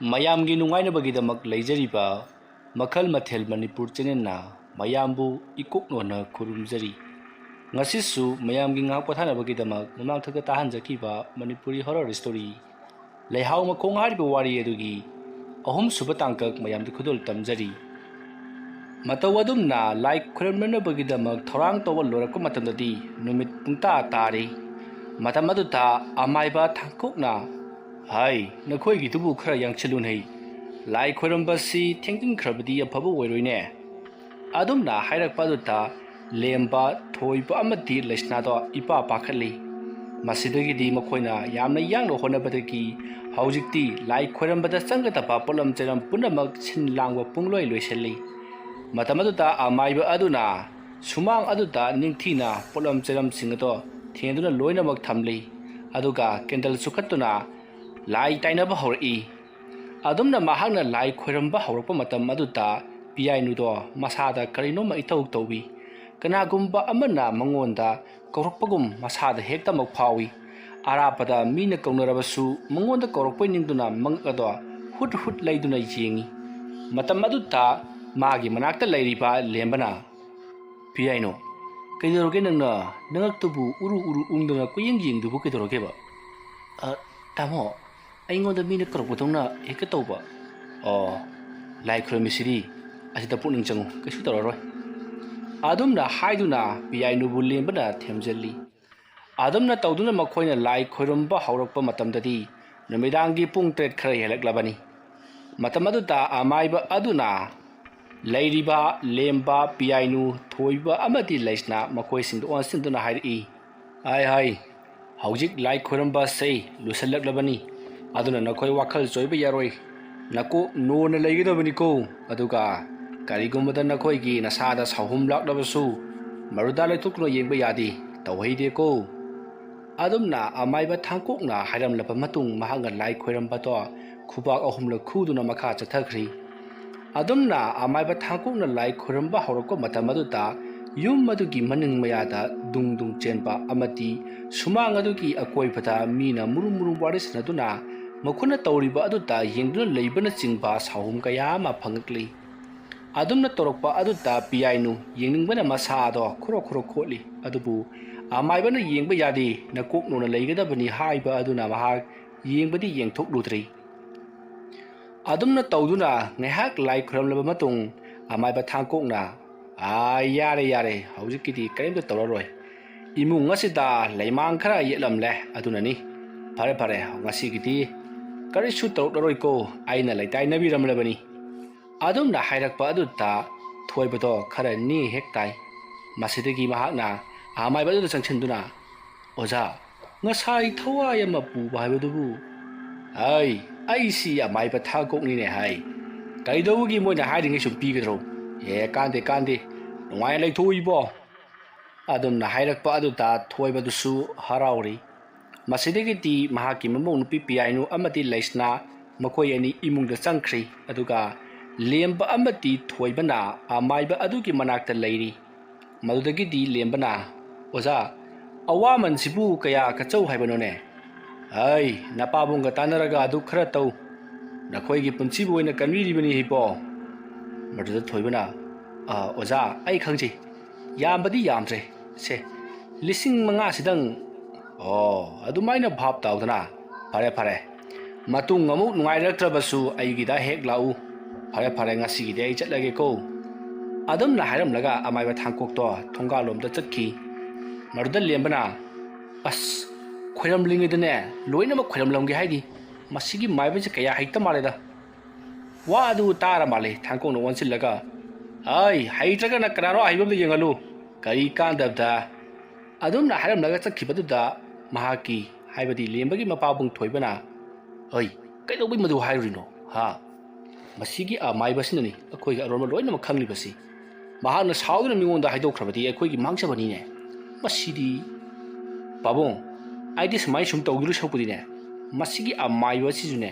ꯃꯌꯥꯝꯒꯤ ꯅꯨꯡꯉꯥꯏꯅꯕꯒꯤꯗꯃꯛ ꯂꯩꯖꯔꯤꯕ ꯃꯈꯜ ꯃꯊꯦꯜ ꯃꯅꯤꯄꯨꯔ ꯆꯦꯅꯦꯜꯅ ꯃꯌꯥꯝꯕꯨ ꯏꯀꯣꯛꯅꯣꯅ ꯈꯨꯔꯨꯝꯖꯔꯤ꯫ ꯉꯁꯤꯁꯨ ꯃꯌꯥꯝꯒꯤ ꯉꯥꯏꯍꯥꯛ ꯄꯣꯊꯥꯅꯕꯒꯤꯗꯃꯛ ꯃꯃꯥꯡꯊꯛꯇ ꯇꯥꯍꯟꯖꯈꯤꯕ ꯃꯅꯤꯄꯨꯔꯤ ꯍꯣꯔꯔ ꯁ꯭ꯇꯣꯔꯤ ꯂꯩꯍꯥꯎ ꯃꯈꯣꯡ ꯍꯥꯏꯔꯤꯕ ꯋꯥꯔꯤ ꯑꯗꯨꯒꯤ ꯑꯍꯨꯝꯁꯨꯕ ꯇꯥꯡꯀꯛ ꯃꯌꯥꯝꯗ ꯈꯨꯗꯣꯜ ꯇꯝꯖꯔꯤ꯫ ꯃꯇꯧ ꯑꯗꯨꯝꯅ ꯂꯥꯏ ꯈꯨꯔꯨꯝꯅꯅꯕꯒꯤꯗꯃꯛ ꯊꯧꯔꯥꯡ ꯇꯧꯕ ꯂꯣꯏꯔꯛꯄ ꯃꯇꯝꯗꯗꯤ ꯅꯨꯃꯤꯠ ꯄꯨꯡꯇꯥ ꯇꯥꯔꯤ꯫ ꯃꯇꯝ ꯑꯗꯨꯗ ꯑꯃꯥꯏꯕ ꯊꯥꯡꯀꯣꯛꯅ "ꯍꯥꯏ, ꯅꯈꯣꯏꯒꯤꯗꯨꯕꯨ ꯈꯔ ꯌꯥꯡꯁꯤꯜꯂꯨꯅꯦ, ꯂꯥꯏ ꯈꯣꯏꯔꯝꯕꯁꯤ ꯊꯦꯡꯖꯤꯟꯈ꯭ꯔꯕꯗꯤ ꯑꯐꯕ ꯑꯣꯏꯔꯣꯏꯅꯦ" ꯑꯗꯨꯝꯅ ꯍꯥꯏꯔꯛꯄ ꯑꯗꯨꯗ ꯂꯦꯝꯕ, ꯊꯣꯏꯕ ꯑꯃꯗꯤ ꯂꯩꯁꯅꯥꯗꯣ ꯏꯄꯥ ꯄꯥꯈꯠꯂꯤ꯫ ꯃꯁꯤꯗꯒꯤꯗꯤ ꯃꯈꯣꯏꯅ ꯌꯥꯝꯅ ꯌꯥꯡꯅ ꯍꯣꯠꯅꯕꯗꯒꯤ ꯍꯧꯖꯤꯛꯇꯤ ꯂꯥꯏ ꯈꯣꯏꯔꯝꯕꯗ ꯆꯪꯒꯗꯕ ꯄꯣꯠꯂꯝ ꯆꯩꯔꯝ ꯄꯨꯝꯅꯃꯛ ꯁꯤꯟ ꯂꯥꯡꯕ ꯄꯨꯡꯂꯣꯏ ꯂꯣꯏꯁꯤꯜꯂꯤ꯫ ꯃꯇꯝ ꯑꯗꯨꯗ ꯑꯃꯥꯏꯕ ꯑꯗꯨꯅ ꯁꯨꯃꯥꯡ ꯑꯗꯨꯗ ꯅꯤꯡꯊꯤꯅ ꯄꯣꯠꯂꯝ ꯆꯩꯔꯝꯁꯤꯡ ꯑꯗꯣ ꯊꯦꯡꯗꯨꯅ ꯂꯣꯏꯅꯃꯛ ꯊꯝꯂꯤ, ꯑꯗꯨꯒ ꯀꯦꯟꯗꯜ ꯆꯨꯈꯠꯇꯨꯅ ꯂꯥꯏ ꯇꯥꯏꯅꯕ ꯍꯧꯔꯛꯏ꯫ ꯑꯗꯨꯝꯅ ꯃꯍꯥꯛꯅ ꯂꯥꯏ ꯈꯣꯏꯔꯝꯕ ꯍꯧꯔꯛꯄ ꯃꯇꯝ ꯑꯗꯨꯗ ꯄꯤꯌꯥꯏꯅꯨꯗꯣ ꯃꯁꯥꯗ ꯀꯔꯤꯅꯣꯝꯃ ꯏꯇꯧ ꯇꯧꯏ꯫ ꯀꯅꯥꯒꯨꯝꯕ ꯑꯃꯅ ꯃꯉꯣꯟꯗ ꯀꯧꯔꯛꯄꯒꯨꯝ ꯃꯁꯥꯗ ꯍꯦꯛꯇꯃꯛ ꯐꯥꯎꯏ꯫ ꯑꯔꯥꯞꯄꯗ ꯃꯤꯅ ꯀꯧꯅꯔꯕꯁꯨ ꯃꯉꯣꯟꯗ ꯀꯧꯔꯛꯄꯣꯏ ꯅꯤꯡꯗꯨꯅ ꯃꯉꯛ ꯑꯗꯣ ꯍꯨꯠ ꯍꯨꯠ ꯂꯩꯗꯨꯅ ꯌꯦꯡꯏ꯫ ꯃꯇꯝ ꯑꯗꯨꯗ ꯃꯥꯒꯤ ꯃꯅꯥꯛꯇ ꯂꯩꯔꯤꯕ ꯂꯦꯝꯕꯅ "ꯄꯤꯌꯥꯏꯅꯨ, ꯀꯩꯗꯧꯔꯒꯦ ꯅꯪꯅ ꯅꯉꯛꯇꯨꯕꯨ ꯎꯔꯨ ꯎꯔꯨ ꯎꯪꯗꯨꯅ ꯀꯣꯏꯌꯦꯡ ꯌꯦꯡꯗꯨꯕꯨ ꯀꯩꯗꯧꯔꯒꯦꯕ?" "ꯇꯥꯃꯣ, ꯑꯩꯉꯣꯟꯗ ꯃꯤꯅ ꯀꯧꯔꯛꯄꯗꯧꯅ ꯍꯦꯛꯇ ꯇꯧꯕ." "ꯑꯣ, ꯂꯥꯏ ꯈꯨꯔꯝꯃꯤꯁꯤꯗꯤ, ꯑꯁꯤꯗ ꯄꯨꯛꯅꯤꯡ ꯆꯪꯉꯨ, ꯀꯩꯁꯨ ꯇꯧꯔꯔꯣꯏ." ꯑꯗꯨꯝꯅ ꯍꯥꯏꯗꯨꯅ ꯄꯤꯌꯥꯏꯅꯨꯕꯨ ꯂꯦꯝꯕꯅ ꯊꯦꯝꯖꯤꯜꯂꯤ꯫ ꯑꯗꯨꯝꯅ ꯇꯧꯗꯨꯅ ꯃꯈꯣꯏꯅ ꯂꯥꯏ ꯈꯣꯏꯔꯝꯕ ꯍꯧꯔꯛꯄ ꯃꯇꯝꯗꯗꯤ ꯅꯨꯃꯤꯗꯥꯡꯒꯤ ꯄꯨꯡ 8 ꯈꯔ ꯍꯦꯜꯂꯛꯂꯕꯅꯤ꯫ ꯃꯇꯝ ꯑꯗꯨꯗ ꯑꯃꯥꯏꯕ ꯑꯗꯨꯅ ꯂꯩꯔꯤꯕ ꯂꯦꯝꯕ, ꯄꯤꯌꯥꯏꯅꯨ, ꯊꯣꯏꯕ ꯑꯃꯗꯤ ꯂꯩꯁꯅꯥ ꯃꯈꯣꯏꯁꯤꯡꯗ ꯑꯣꯟꯁꯤꯟꯗꯨꯅ ꯍꯥꯏꯔꯛꯏ꯫ "ꯍꯥꯏ, ꯍꯧꯖꯤꯛ ꯂꯥꯏ ꯈꯣꯏꯔꯝꯕꯁꯦ ꯂꯣꯏꯁꯤꯜꯂꯛꯂꯕꯅꯤ, ꯑꯗꯨꯅ ꯅꯈꯣꯏ ꯋꯥꯈꯜ ꯆꯣꯏꯕ ꯌꯥꯔꯣꯏ, ꯅꯀꯣꯛ ꯅꯣꯅ ꯂꯩꯒꯗꯕꯅꯤꯀꯣ꯫ ꯑꯗꯨꯒ ꯀꯔꯤꯒꯨꯝꯕꯗ ꯅꯈꯣꯏꯒꯤ ꯅꯁꯥꯗ ꯁꯥꯎꯍꯨꯝ ꯂꯥꯛꯂꯕꯁꯨ ꯃꯗꯨꯗ ꯂꯩꯊꯣꯛꯇꯨꯅ ꯌꯦꯡꯕ ꯌꯥꯗꯦ, ꯇꯧꯍꯩꯗꯦꯀꯣ." ꯑꯗꯨꯝꯅ ꯑꯃꯥꯏꯕ ꯊꯥꯡꯀꯣꯛꯅ ꯍꯥꯏꯔꯝꯂꯕ ꯃꯇꯨꯡ ꯃꯍꯥꯛꯅ ꯂꯥꯏ ꯈꯣꯏꯔꯝꯕꯗꯣ ꯈꯨꯕꯥꯛ 3ꯂꯛ ꯈꯨꯗꯨꯅ ꯃꯈꯥ ꯆꯠꯊꯈ꯭ꯔꯤ꯫ ꯑꯗꯨꯝꯅ ꯑꯃꯥꯏꯕ ꯊꯥꯡꯀꯣꯛꯅ ꯂꯥꯏ ꯈꯣꯏꯔꯝꯕ ꯍꯧꯔꯛꯄ ꯃꯇꯝ ꯑꯗꯨꯗ ꯌꯨꯝ ꯑꯗꯨꯒꯤ ꯃꯅꯤꯡ ꯃꯌꯥꯗ ꯗꯨꯡ ꯗꯨꯡ ꯆꯦꯟꯕ ꯑꯃꯗꯤ ꯁꯨꯃꯥꯡ ꯑꯗꯨꯒꯤ ꯑꯀꯣꯏꯕꯗ ꯃꯤꯅ ꯃꯨꯔꯨꯝ ꯃꯨꯔꯨꯝ ꯋꯥꯔꯤ ꯁꯥꯅꯗꯨꯅ ꯃꯈꯣꯏꯅ ꯇꯧꯔꯤꯕ ꯑꯗꯨꯗ ꯌꯦꯡꯗꯨꯅ ꯂꯩꯕꯅꯆꯤꯡꯕ ꯁꯥꯎꯍꯨꯝ ꯀꯌꯥ ꯑꯃ ꯐꯪꯉꯛꯂꯤ꯫ ꯑꯗꯨꯝꯅ ꯇꯧꯔꯛꯄ ꯑꯗꯨꯗ ꯄꯤꯌꯥꯏꯅꯨ ꯌꯦꯡꯅꯤꯡꯕꯅ ꯃꯁꯥ ꯑꯗꯣ ꯈꯣꯔꯣꯛ ꯈꯣꯔꯣꯛ ꯈꯣꯠꯂꯤ, ꯑꯗꯨꯕꯨ ꯑꯃꯥꯏꯕꯅ "ꯌꯦꯡꯕ ꯌꯥꯗꯦ, ꯅꯀꯣꯛ ꯅꯣꯅ ꯂꯩꯒꯗꯕꯅꯤ" ꯍꯥꯏꯕ ꯑꯗꯨꯅ ꯃꯍꯥꯛ ꯌꯦꯡꯕꯗꯤ ꯌꯦꯡꯊꯣꯛꯂꯨꯗ꯭ꯔꯤ꯫ ꯑꯗꯨꯝꯅ ꯇꯧꯗꯨꯅ ꯉꯥꯏꯍꯥꯛ ꯂꯥꯏ ꯈꯣꯏꯔꯝꯂꯕ ꯃꯇꯨꯡ ꯑꯃꯥꯏꯕ ꯊꯥꯡꯀꯣꯛꯅ "ꯌꯥꯔꯦ, ꯍꯧꯖꯤꯛꯀꯤꯗꯤ ꯀꯔꯤꯝꯇ ꯇꯧꯔꯔꯣꯏ, ꯏꯃꯨꯡ ꯑꯁꯤꯗ ꯂꯩꯃꯥꯡ ꯈꯔ ꯌꯦꯠꯂꯝꯂꯦ, ꯑꯗꯨꯅꯅꯤ. ꯐꯔꯦ, ꯉꯁꯤꯒꯤꯗꯤ ꯀꯔꯤꯁꯨ ꯇꯧꯔꯛꯂꯔꯣꯏꯀꯣ, ꯑꯩꯅ ꯂꯩꯇꯥꯏꯅꯕꯤꯔꯝꯂꯕꯅꯤ." ꯑꯗꯨꯝꯅ ꯍꯥꯏꯔꯛꯄ ꯑꯗꯨꯗ ꯊꯣꯏꯕꯗꯣ ꯈꯔ ꯅꯦ ꯍꯦꯛ ꯇꯥꯏ꯫ ꯃꯁꯤꯗꯒꯤ ꯃꯍꯥꯛꯅ ꯑꯃꯥꯏꯕ ꯑꯗꯨꯗ ꯆꯪꯁꯤꯟꯗꯨꯅ "ꯑꯣꯖꯥ, ꯉꯁꯥꯏ ꯊꯋꯥꯏ ꯑꯃ ꯄꯨꯕ ꯍꯥꯏꯕꯗꯨꯕꯨ?" "ꯍꯩ, ꯑꯩꯁꯤ ꯑꯃꯥꯏꯕ ꯊꯥꯡꯀꯣꯛꯅꯤꯅꯦ, ꯍꯥꯏ, ꯀꯩꯗꯧꯕꯒꯤ ꯃꯣꯏꯅ ꯍꯥꯏꯔꯤꯉꯩ ꯁꯨꯝ ꯄꯤꯒꯗ꯭ꯔꯣ? ꯀꯥꯟꯗꯦ, ꯅꯨꯡꯉꯥꯏꯅ ꯂꯩꯊꯣꯛꯎ ꯏꯕꯣ." ꯑꯗꯨꯝꯅ ꯍꯥꯏꯔꯛꯄ ꯑꯗꯨꯗ ꯊꯣꯏꯕꯗꯨꯁꯨ ꯍꯔꯥꯎꯔꯤ꯫ ꯃꯁꯤꯗꯒꯤꯗꯤ ꯃꯍꯥꯛꯀꯤ ꯃꯃꯧ ꯅꯨꯄꯤ ꯄꯤꯌꯥꯏꯅꯨ ꯑꯃꯗꯤ ꯂꯩꯁꯅꯥ ꯃꯈꯣꯏ ꯑꯅꯤ ꯏꯃꯨꯡꯗ ꯆꯪꯈ꯭ꯔꯤ, ꯑꯗꯨꯒ ꯂꯦꯝꯕ ꯑꯃꯗꯤ ꯊꯣꯏꯕꯅ ꯑꯃꯥꯏꯕ ꯑꯗꯨꯒꯤ ꯃꯅꯥꯛꯇ ꯂꯩꯔꯤ꯫ ꯃꯗꯨꯗꯒꯤꯗꯤ ꯂꯦꯝꯕꯅ "ꯑꯣꯖꯥ, ꯑꯋꯥꯃꯟꯁꯤꯕꯨ ꯀꯌꯥ ꯀꯠꯆꯧ ꯍꯥꯏꯕꯅꯣꯅꯦ? ꯍꯩ, ꯅꯄꯥꯕꯨꯡꯒ ꯇꯥꯟꯅꯔꯒ ꯑꯗꯨ ꯈꯔ ꯇꯧ, ꯅꯈꯣꯏꯒꯤ ꯄꯨꯟꯁꯤꯕꯨ ꯑꯣꯏꯅ ꯀꯟꯕꯤꯔꯤꯕꯅꯤ ꯏꯕꯣ." ꯃꯗꯨꯗ ꯊꯣꯏꯕꯅ "ꯑꯣꯖꯥ, ꯑꯩ ꯈꯪꯖꯩ, ꯌꯥꯝꯕꯗꯤ ꯌꯥꯝꯗ꯭ꯔꯦ, ꯁꯦ 5,000 "ꯑꯣ, ꯑꯗꯨꯃꯥꯏꯅ ꯚꯥꯞ ꯇꯥꯎꯗꯅ? ꯐꯔꯦ, ꯃꯇꯨꯡ ꯑꯃꯨꯛ ꯅꯨꯡꯉꯥꯏꯔꯛꯇ꯭ꯔꯕꯁꯨ ꯑꯩꯒꯤꯗ ꯍꯦꯛ ꯂꯥꯛꯎ. ꯐꯔꯦ, ꯉꯁꯤꯒꯤꯗꯤ ꯑꯩ ꯆꯠꯂꯒꯦꯀꯣ." ꯑꯗꯨꯝꯅ ꯍꯥꯏꯔꯝꯂꯒ ꯑꯃꯥꯏꯕ ꯊꯥꯡꯀꯣꯛꯇꯣ ꯊꯣꯡꯒꯥꯜꯂꯣꯝꯗ ꯆꯠꯈꯤ꯫ ꯃꯗꯨꯗ ꯂꯦꯝꯕꯅ "ꯑꯁ, ꯈꯣꯏꯔꯝꯂꯤꯉꯩꯗꯅꯦ ꯂꯣꯏꯅꯃꯛ ꯈꯣꯏꯔꯝꯂꯝꯒꯦ ꯍꯥꯏꯔꯤ, ꯃꯁꯤꯒꯤ ꯃꯥꯏꯕꯁꯦ ꯀꯌꯥ ꯍꯩꯇ ꯃꯥꯜꯂꯦꯗ." ꯋꯥ ꯑꯗꯨ ꯇꯥꯔ ꯃꯥꯜꯂꯦ ꯊꯥꯡꯀꯣꯛꯅ ꯑꯣꯟꯁꯤꯜꯂꯒ "ꯍꯩ, ꯍꯩꯇ꯭ꯔꯒꯅ ꯀꯅꯥꯅꯣ ꯑꯍꯩꯕ ꯑꯃꯗ ꯌꯦꯡꯍꯜꯂꯨ, ꯀꯔꯤ ꯀꯥꯟꯗꯕꯗ." ꯑꯗꯨꯝꯅ ꯍꯥꯏꯔꯝꯂꯒ ꯆꯠꯈꯤꯕꯗꯨꯗ ꯃꯍꯥꯛꯀꯤ, ꯍꯥꯏꯕꯗꯤ ꯂꯦꯝꯕꯒꯤ ꯃꯄꯥꯕꯨꯡ ꯊꯣꯏꯕꯅ "ꯍꯩ, ꯀꯩꯗꯧꯕꯩ ꯃꯗꯨ ꯍꯥꯏꯔꯨꯔꯤꯅꯣ? ꯃꯁꯤꯒꯤ ꯑꯃꯥꯏꯕꯁꯤꯅꯅꯤ ꯑꯩꯈꯣꯏꯒꯤ ꯑꯔꯣꯟꯕ ꯂꯣꯏꯅꯃꯛ ꯈꯪꯂꯤꯕꯁꯤ. ꯃꯍꯥꯛꯅ ꯁꯥꯎꯗꯨꯅ ꯃꯤꯉꯣꯟꯗ ꯍꯥꯏꯗꯣꯛꯈ꯭ꯔꯕꯗꯤ ꯑꯩꯈꯣꯏꯒꯤ ꯃꯥꯡꯖꯕꯅꯤꯅꯦ. ꯃꯁꯤꯗꯤ ꯄꯥꯕꯨꯡ, ꯑꯩꯗꯤ ꯁꯨꯃꯥꯏꯅ ꯁꯨꯝ ꯇꯧꯈꯤꯗꯣꯏ ꯁꯔꯨꯛꯄꯨꯗꯤꯅꯦ, ꯃꯁꯤꯒꯤ ꯑꯃꯥꯏꯕꯁꯤꯁꯨꯅꯦ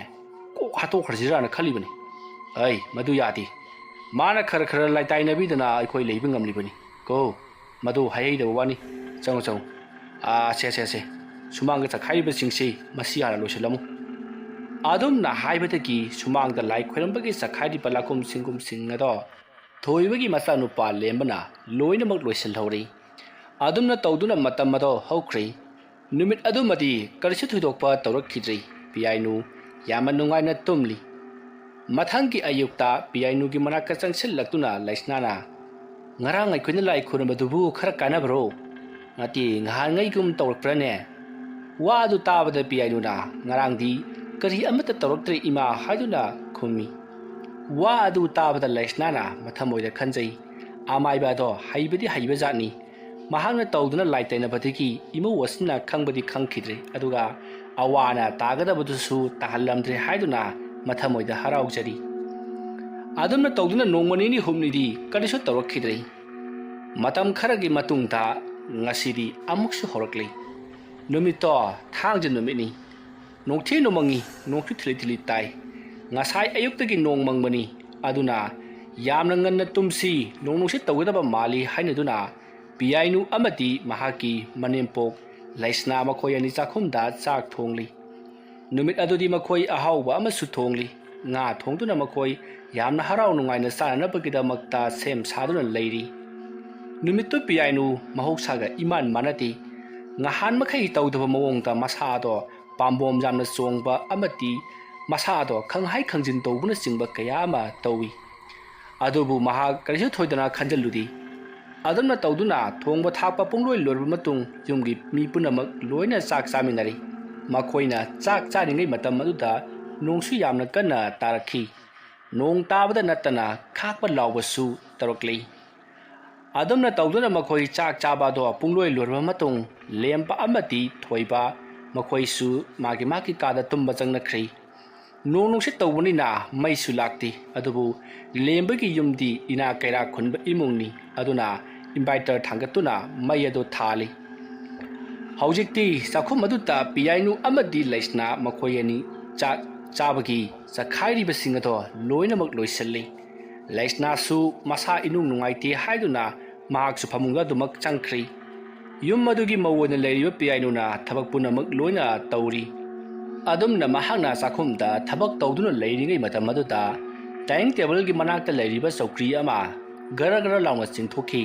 ꯀꯣꯛ ꯍꯥꯠꯇꯣꯛꯈ꯭ꯔꯁꯤꯔꯥꯅ ꯈꯜꯂꯤꯕꯅꯤ." "ꯍꯩ, ꯃꯗꯨ ꯌꯥꯗꯦ, ꯃꯥꯅ ꯈꯔ ꯂꯩꯇꯥꯏꯅꯕꯤꯗꯅ ꯑꯩꯈꯣꯏ ꯂꯩꯕ ꯉꯝꯂꯤꯕꯅꯤ ꯀꯣ, ꯃꯗꯨ ꯍꯩꯍꯩꯗꯕ ꯋꯥꯅꯤ. ꯆꯪꯉꯨ. ꯁꯦ, ꯁꯨꯃꯥꯡꯒ ꯆꯈꯥꯏꯔꯤꯕꯁꯤꯡꯁꯤ ꯃꯁꯤ ꯍꯥꯟꯅ ꯂꯣꯏꯁꯤꯜꯂꯝꯃꯨ." ꯑꯗꯨꯝꯅ ꯍꯥꯏꯕꯗꯒꯤ ꯁꯨꯃꯥꯡꯗ ꯂꯥꯏ ꯈꯣꯏꯔꯝꯕꯒꯤ ꯆꯈꯥꯏꯔꯤꯕ ꯂꯥꯀꯨꯝ ꯁꯤꯡꯒꯨꯝꯁꯤꯡ ꯑꯗꯣ ꯊꯣꯏꯕꯒꯤ ꯃꯆꯥꯅꯨꯄꯥ ꯂꯦꯝꯕꯅ ꯂꯣꯏꯅꯃꯛ ꯂꯣꯏꯁꯤꯜꯍꯧꯔꯤ꯫ ꯑꯗꯨꯝꯅ ꯇꯧꯗꯨꯅ ꯃꯇꯝ ꯑꯗꯣ ꯍꯧꯈ꯭ꯔꯦ꯫ ꯅꯨꯃꯤꯠ ꯑꯗꯨꯃꯗꯤ ꯀꯔꯤꯁꯨ ꯊꯣꯏꯗꯣꯛꯄ ꯇꯧꯔꯛꯈꯤꯗ꯭ꯔꯤ꯫ ꯄꯤꯌꯥꯏꯅꯨ ꯌꯥꯝꯅ ꯅꯨꯡꯉꯥꯏꯅ ꯇꯨꯝꯂꯤ꯫ ꯃꯊꯪꯒꯤ ꯑꯌꯨꯛꯇ ꯄꯤꯌꯥꯏꯅꯨꯒꯤ ꯃꯅꯥꯛꯇ ꯆꯪꯁꯤꯜꯂꯛꯇꯨꯅ ꯂꯩꯁꯅꯥꯅ "ꯉꯔꯥꯡ ꯑꯩꯈꯣꯏꯅ ꯂꯥꯏ ꯈꯨꯔꯨꯝꯕꯗꯨꯕꯨ ꯈꯔ ꯀꯥꯟꯅꯕ꯭ꯔꯣ? ꯅꯠꯇꯦ ꯉꯍꯥꯟꯉꯩꯒꯨꯝ ꯇꯧꯔꯛꯄ꯭ꯔꯅꯦ?" ꯋꯥ ꯑꯗꯨ ꯇꯥꯕꯗ ꯄꯤꯌꯥꯏꯅꯨꯅ "ꯉꯔꯥꯡꯗꯤ ꯀꯔꯤ ꯑꯃꯠꯇ ꯇꯧꯔꯛꯇ꯭ꯔꯦ ꯏꯃꯥ" ꯍꯥꯏꯗꯨꯅ ꯈꯨꯝꯃꯤ꯫ ꯋꯥ ꯑꯗꯨ ꯇꯥꯕꯗ ꯂꯩꯁꯅꯥꯅ ꯃꯊꯃꯣꯏꯗ ꯈꯟꯖꯩ, ꯑꯃꯥꯏꯕ ꯑꯗꯣ ꯍꯩꯕꯗꯤ ꯍꯩꯕꯖꯥꯠꯅꯤ꯫ ꯃꯍꯥꯛꯅ ꯇꯧꯗꯨꯅ ꯂꯥꯏ ꯇꯩꯅꯕꯗꯒꯤ ꯏꯃꯧ ꯑꯁꯤꯅ ꯈꯪꯕꯗꯤ ꯈꯪꯈꯤꯗ꯭ꯔꯦ, ꯑꯗꯨꯒ ꯑꯋꯥꯅ ꯇꯥꯒꯗꯕꯗꯨꯁꯨ ꯇꯥꯍꯜꯂꯝꯗ꯭ꯔꯦ ꯍꯥꯏꯗꯨꯅ ꯃꯊꯃꯣꯏꯗ ꯍꯔꯥꯎꯖꯔꯤ꯫ ꯑꯗꯨꯝꯅ ꯇꯧꯗꯨꯅ ꯅꯣꯡꯃ ꯅꯤꯅꯤ ꯍꯨꯝꯅꯤꯗꯤ ꯀꯔꯤꯁꯨ ꯇꯧꯔꯛꯈꯤꯗ꯭ꯔꯦ꯫ ꯃꯇꯝ ꯈꯔꯒꯤ ꯃꯇꯨꯡꯗ ꯉꯁꯤꯗꯤ ꯑꯃꯨꯛꯁꯨ ꯍꯧꯔꯛꯂꯤ꯫ ꯅꯨꯃꯤꯠꯇꯣ ꯊꯥꯡꯖ ꯅꯨꯃꯤꯠꯅꯤ꯫ ꯅꯣꯡꯊꯤ ꯅꯣꯡꯃꯪꯉꯤ, ꯅꯣꯡꯁꯨ ꯊꯤꯂꯤ ꯊꯤꯂꯤ ꯇꯥꯏ꯫ ꯉꯁꯥꯏ ꯑꯌꯨꯛꯇꯒꯤ ꯅꯣꯡ ꯃꯪꯕꯅꯤ, ꯑꯗꯨꯅ ꯌꯥꯝꯅ ꯉꯟꯅ ꯇꯨꯝꯁꯤ, ꯅꯣꯡ ꯅꯨꯡꯁꯤꯠ ꯇꯧꯒꯗꯕ ꯃꯥꯜꯂꯤ ꯍꯥꯏꯅꯗꯨꯅ ꯄꯤꯌꯥꯏꯅꯨ ꯑꯃꯗꯤ ꯃꯍꯥꯛꯀꯤ ꯃꯅꯦꯝꯄꯣꯛ ꯂꯩꯁꯅꯥ ꯃꯈꯣꯏ ꯑꯅꯤ ꯆꯥꯛꯈꯨꯝꯗ ꯆꯥꯛ ꯊꯣꯡꯂꯤ꯫ ꯅꯨꯃꯤꯠ ꯑꯗꯨꯗꯤ ꯃꯈꯣꯏ ꯑꯍꯥꯎꯕ ꯑꯃꯁꯨ ꯊꯣꯡꯂꯤ꯫ ꯉꯥ ꯊꯣꯡꯗꯨꯅ ꯃꯈꯣꯏ ꯌꯥꯝꯅ ꯍꯔꯥꯎ ꯅꯨꯡꯉꯥꯏꯅ ꯆꯥꯅꯅꯕꯒꯤꯗꯃꯛꯇ ꯁꯦꯝ ꯁꯥꯗꯨꯅ ꯂꯩꯔꯤ꯫ ꯅꯨꯃꯤꯠꯇꯨ ꯄꯤꯌꯥꯏꯅꯨ ꯃꯍꯧꯁꯥꯒ ꯏꯃꯥꯟ ꯃꯥꯟꯅꯗꯦ꯫ ꯉꯍꯥꯟ ꯃꯈꯩ ꯇꯧꯗꯕ ꯃꯑꯣꯡꯗ ꯃꯁꯥꯗꯣ ꯄꯥꯝꯕꯣꯝ ꯌꯥꯝꯅ ꯆꯣꯡꯕ ꯑꯃꯗꯤ ꯃꯁꯥꯗꯣ ꯈꯪꯍꯥꯏ ꯈꯪꯖꯤꯟ ꯇꯧꯕꯅꯆꯤꯡꯕ ꯀꯌꯥ ꯑꯃ ꯇꯧꯏ꯫ ꯑꯗꯨꯕꯨ ꯃꯍꯥꯛ ꯀꯔꯤꯁꯨ ꯊꯣꯏꯗꯅ ꯈꯟꯖꯤꯜꯂꯨꯗꯦ꯫ ꯑꯗꯨꯝꯅ ꯇꯧꯗꯨꯅ ꯊꯣꯡꯕ ꯊꯥꯛꯄ ꯄꯨꯡꯂꯣꯏ ꯂꯣꯏꯔꯕ ꯃꯇꯨꯡ ꯌꯨꯝꯒꯤ ꯃꯤ ꯄꯨꯝꯅꯃꯛ ꯂꯣꯏꯅ ꯆꯥꯛ ꯆꯥꯃꯤꯟꯅꯔꯤ꯫ ꯃꯈꯣꯏꯅ ꯆꯥꯛ ꯆꯥꯔꯤꯉꯩ ꯃꯇꯝ ꯑꯗꯨꯗ ꯅꯣꯡꯁꯨ ꯌꯥꯝꯅ ꯀꯟꯅ ꯇꯥꯔꯛꯈꯤ꯫ ꯅꯣꯡ ꯇꯥꯕꯗ ꯅꯠꯇꯅ ꯈꯥꯛꯄ ꯂꯥꯎꯕꯁꯨ ꯇꯧꯔꯛꯂꯤ꯫ ꯑꯗꯨꯝꯅ ꯇꯧꯗꯨꯅ ꯃꯈꯣꯏ ꯆꯥꯛ ꯆꯥꯕ ꯑꯗꯣ ꯄꯨꯡꯂꯣꯏ ꯂꯣꯏꯔꯕ ꯃꯇꯨꯡ ꯂꯦꯝꯕ ꯑꯃꯗꯤ ꯊꯣꯏꯕ ꯃꯈꯣꯏꯁꯨ ꯃꯥꯒꯤ ꯃꯥꯒꯤ ꯀꯥꯗ ꯇꯨꯝꯕ ꯆꯪꯅꯈ꯭ꯔꯤ꯫ ꯅꯣꯡ ꯅꯨꯡꯁꯤꯠ ꯇꯧꯕꯅꯤꯅ ꯃꯩꯁꯨ ꯂꯥꯛꯇꯦ꯫ ꯑꯗꯨꯕꯨ ꯂꯦꯝꯕꯒꯤ ꯌꯨꯝꯗꯤ ꯏꯅꯥꯛ ꯀꯩꯔꯥꯛ ꯈꯨꯟꯕ ꯏꯃꯨꯡꯅꯤ, ꯑꯗꯨꯅ ꯏꯟꯚꯥꯏꯇꯔ ꯊꯥꯡꯒꯠꯇꯨꯅ ꯃꯩ ꯑꯗꯨ ꯊꯥꯜꯂꯤ꯫ ꯍꯧꯖꯤꯛꯇꯤ ꯆꯥꯛꯈꯨꯝ ꯑꯗꯨꯗ ꯄꯤꯌꯥꯏꯅꯨ ꯑꯃꯗꯤ ꯂꯩꯁꯅꯥ ꯃꯈꯣꯏ ꯑꯅꯤ ꯆꯥꯛ ꯆꯥꯕꯒꯤ ꯆꯈꯥꯏꯔꯤꯕꯁꯤꯡ ꯑꯗꯣ ꯂꯣꯏꯅꯃꯛ ꯂꯣꯏꯁꯤꯜꯂꯤ꯫ ꯂꯩꯁꯅꯥꯁꯨ ꯃꯁꯥ ꯏꯅꯨꯡ ꯅꯨꯡꯉꯥꯏꯇꯦ ꯍꯥꯏꯗꯨꯅ ꯃꯍꯥꯛꯁꯨ ꯐꯃꯨꯡꯗ ꯑꯗꯨꯃꯛ ꯆꯪꯈ꯭ꯔꯤ꯫ ꯌꯨꯝ ꯑꯗꯨꯒꯤ ꯃꯧ ꯑꯣꯏꯅ ꯂꯩꯔꯤꯕ ꯄꯤꯌꯥꯏꯅꯨꯅ ꯊꯕꯛ ꯄꯨꯝꯅꯃꯛ ꯂꯣꯏꯅ ꯇꯧꯔꯤ꯫ ꯑꯗꯨꯝꯅ ꯃꯍꯥꯛꯅ ꯆꯥꯛꯈꯨꯝꯗ ꯊꯕꯛ ꯇꯧꯗꯨꯅ ꯂꯩꯔꯤꯉꯩ ꯃꯇꯝ ꯑꯗꯨꯗ ꯗꯥꯏꯅꯤꯡ ꯇꯦꯕꯜꯒꯤ ꯃꯅꯥꯛꯇ ꯂꯩꯔꯤꯕ ꯆꯧꯀ꯭ꯔꯤ ꯑꯃ ꯒꯔ ꯒꯔ ꯂꯥꯎꯅ ꯆꯤꯡꯊꯣꯛꯈꯤ꯫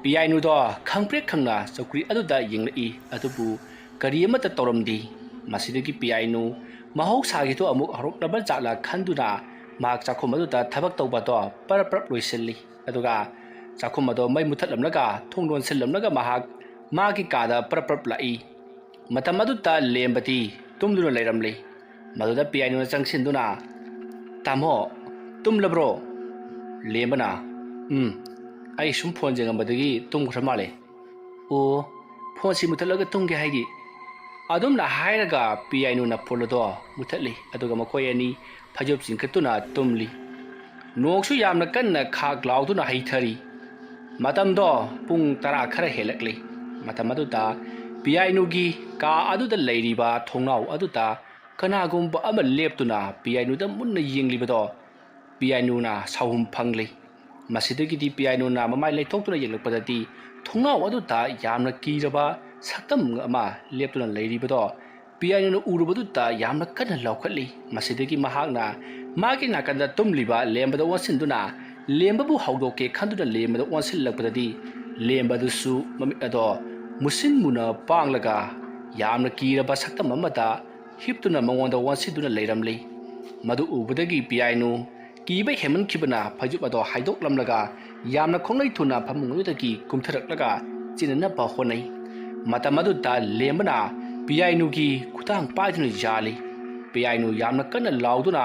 ꯄꯤꯌꯥꯏꯅꯨꯗꯣ ꯈꯪꯄ꯭ꯔꯦꯛ ꯈꯪꯅ ꯆꯧꯀ꯭ꯔꯤ ꯑꯗꯨꯗ ꯌꯦꯡꯂꯛꯏ, ꯑꯗꯨꯕꯨ ꯀꯔꯤ ꯑꯃꯠꯇ ꯇꯧꯔꯝꯗꯦ꯫ ꯃꯁꯤꯗꯒꯤ ꯄꯤꯌꯥꯏꯅꯨ ꯃꯍꯧꯁꯥꯒꯤꯗꯣ ꯑꯃꯨꯛ ꯍꯧꯔꯛꯂꯕ ꯖꯥꯠꯂ ꯈꯟꯗꯨꯅ ꯃꯍꯥꯛ ꯆꯥꯛꯈꯨꯝ ꯑꯗꯨꯗ ꯊꯕꯛ ꯇꯧꯕꯗꯣ ꯄꯔꯞ ꯄꯔꯞ ꯂꯣꯏꯁꯤꯜꯂꯤ꯫ ꯑꯗꯨꯒ ꯆꯥꯛꯈꯨꯝ ꯑꯗꯣ ꯃꯩ ꯃꯨꯊꯠꯂꯝꯂꯒ ꯊꯣꯡ ꯂꯣꯟꯁꯤꯜꯂꯝꯂꯒ ꯃꯍꯥꯛ ꯃꯥꯒꯤ ꯀꯥꯗ ꯄꯔꯞ ꯄꯔꯞ ꯂꯥꯛꯏ꯫ ꯃꯇꯝ ꯑꯗꯨꯗ ꯂꯦꯝꯕꯗꯤ ꯇꯨꯝꯗꯨꯅ ꯂꯩꯔꯝꯂꯤ꯫ ꯃꯗꯨꯗ ꯄꯤꯌꯥꯏꯅꯨꯅ ꯆꯪꯁꯤꯟꯗꯨꯅ "ꯇꯥꯃꯣ, ꯇꯨꯝꯂꯕ꯭ꯔꯣ?" ꯂꯦꯝꯕꯅ "ꯑꯩ ꯁꯨꯝ ꯐꯣꯟ ꯌꯦꯡꯉꯝꯕꯗꯒꯤ ꯇꯨꯝꯈ꯭ꯔ ꯃꯥꯜꯂꯦ." "ꯑꯣ, ꯐꯣꯟꯁꯤ ꯃꯨꯊꯠꯂꯒ ꯇꯨꯝꯒꯦ ꯍꯥꯏꯗꯤ?" ꯑꯗꯨꯝꯅ ꯍꯥꯏꯔꯒ ꯄꯤꯌꯥꯏꯅꯨꯅ ꯐꯣꯟ ꯑꯗꯣ ꯃꯨꯊꯠꯂꯤ, ꯑꯗꯨꯒ ꯃꯈꯣꯏ ꯑꯅꯤ ꯐꯩꯖꯨꯞ ꯆꯤꯡꯈꯠꯇꯨꯅ ꯇꯨꯝꯂꯤ꯫ ꯅꯣꯡꯁꯨ ꯌꯥꯝꯅ ꯀꯟꯅ ꯈꯥꯛ ꯂꯥꯎꯗꯨꯅ ꯍꯩꯊꯔꯤ꯫ ꯃꯇꯝꯗꯣ ꯄꯨꯡ 10 ꯈꯔ ꯍꯦꯜꯂꯛꯂꯤ꯫ ꯃꯇꯝ ꯑꯗꯨꯗ ꯄꯤꯌꯥꯏꯅꯨꯒꯤ ꯀꯥ ꯑꯗꯨꯗ ꯂꯩꯔꯤꯕ ꯊꯣꯡꯅꯥꯎ ꯑꯗꯨꯗ ꯀꯅꯥꯒꯨꯝꯕ ꯑꯃ ꯂꯦꯞꯇꯨꯅ ꯄꯤꯌꯥꯏꯅꯨꯗ ꯃꯨꯟꯅ ꯌꯦꯡꯂꯤꯕꯗꯣ ꯄꯤꯌꯥꯏꯅꯨꯅ ꯁꯥꯎꯍꯨꯝ ꯐꯪꯂꯤ꯫ ꯃꯁꯤꯗꯒꯤꯗꯤ ꯄꯤꯌꯥꯏꯅꯨꯅ ꯃꯃꯥꯏ ꯂꯩꯊꯣꯛꯇꯨꯅ ꯌꯦꯡꯂꯛꯄꯗꯗꯤ ꯊꯣꯡꯅꯥꯎ ꯑꯗꯨꯗ ꯌꯥꯝꯅ ꯀꯤꯔꯕ ꯁꯛꯇꯝ ꯑꯃ ꯂꯦꯞꯇꯨꯅ ꯂꯩꯔꯤꯕꯗꯣ ꯄꯤꯌꯥꯏꯅꯨꯅ ꯎꯔꯨꯕꯗꯨꯗ ꯌꯥꯝꯅ ꯀꯟꯅ ꯂꯥꯎꯈꯠꯂꯤ꯫ ꯃꯁꯤꯗꯒꯤ ꯃꯍꯥꯛꯅ ꯃꯥꯒꯤ ꯅꯥꯀꯟꯗ ꯇꯨꯝꯂꯤꯕ ꯂꯦꯝꯕꯗ ꯑꯣꯟꯁꯤꯟꯗꯨꯅ ꯂꯦꯝꯕꯕꯨ ꯍꯧꯗꯣꯛꯀꯦ ꯈꯟꯗꯨꯅ ꯂꯦꯝꯕꯗ ꯑꯣꯟꯁꯤꯜꯂꯛꯄꯗꯗꯤ ꯂꯦꯝꯕꯗꯨꯁꯨ ꯃꯃꯤꯠ ꯑꯗꯣ ꯃꯨꯁꯤꯟ ꯃꯨꯅ ꯄꯥꯡꯂꯒ ꯌꯥꯝꯅ ꯀꯤꯔꯕ ꯁꯛꯇꯝ ꯑꯃꯗ ꯍꯤꯞꯇꯨꯅ ꯃꯉꯣꯟꯗ ꯑꯣꯟꯁꯤꯟꯗꯨꯅ ꯂꯩꯔꯝꯂꯤ꯫ ꯃꯗꯨ ꯎꯕꯗꯒꯤ ꯄꯤꯌꯥꯏꯅꯨ ꯀꯤꯕ ꯍꯦꯟꯃꯟꯈꯤꯕꯅ ꯐꯩꯖꯨꯞ ꯑꯗꯣ ꯍꯥꯏꯗꯣꯛꯂꯝꯂꯒ ꯌꯥꯝꯅ ꯈꯣꯡꯂꯩ ꯊꯨꯅ ꯐꯃꯨꯡ ꯑꯗꯨꯗꯒꯤ ꯀꯨꯝꯊꯔꯛꯂꯒ ꯆꯦꯟꯅꯅꯕ ꯍꯣꯠꯅꯩ꯫ ꯃꯇꯝ ꯑꯗꯨꯗ ꯂꯦꯝꯕꯅ ꯄꯤꯌꯥꯏꯅꯨꯒꯤ ꯈꯨꯠꯊꯥꯡ ꯄꯥꯏꯗꯨꯅ ꯌꯥꯜꯂꯤ꯫ ꯄꯤꯌꯥꯏꯅꯨ ꯌꯥꯝꯅ ꯀꯟꯅ ꯂꯥꯎꯗꯨꯅ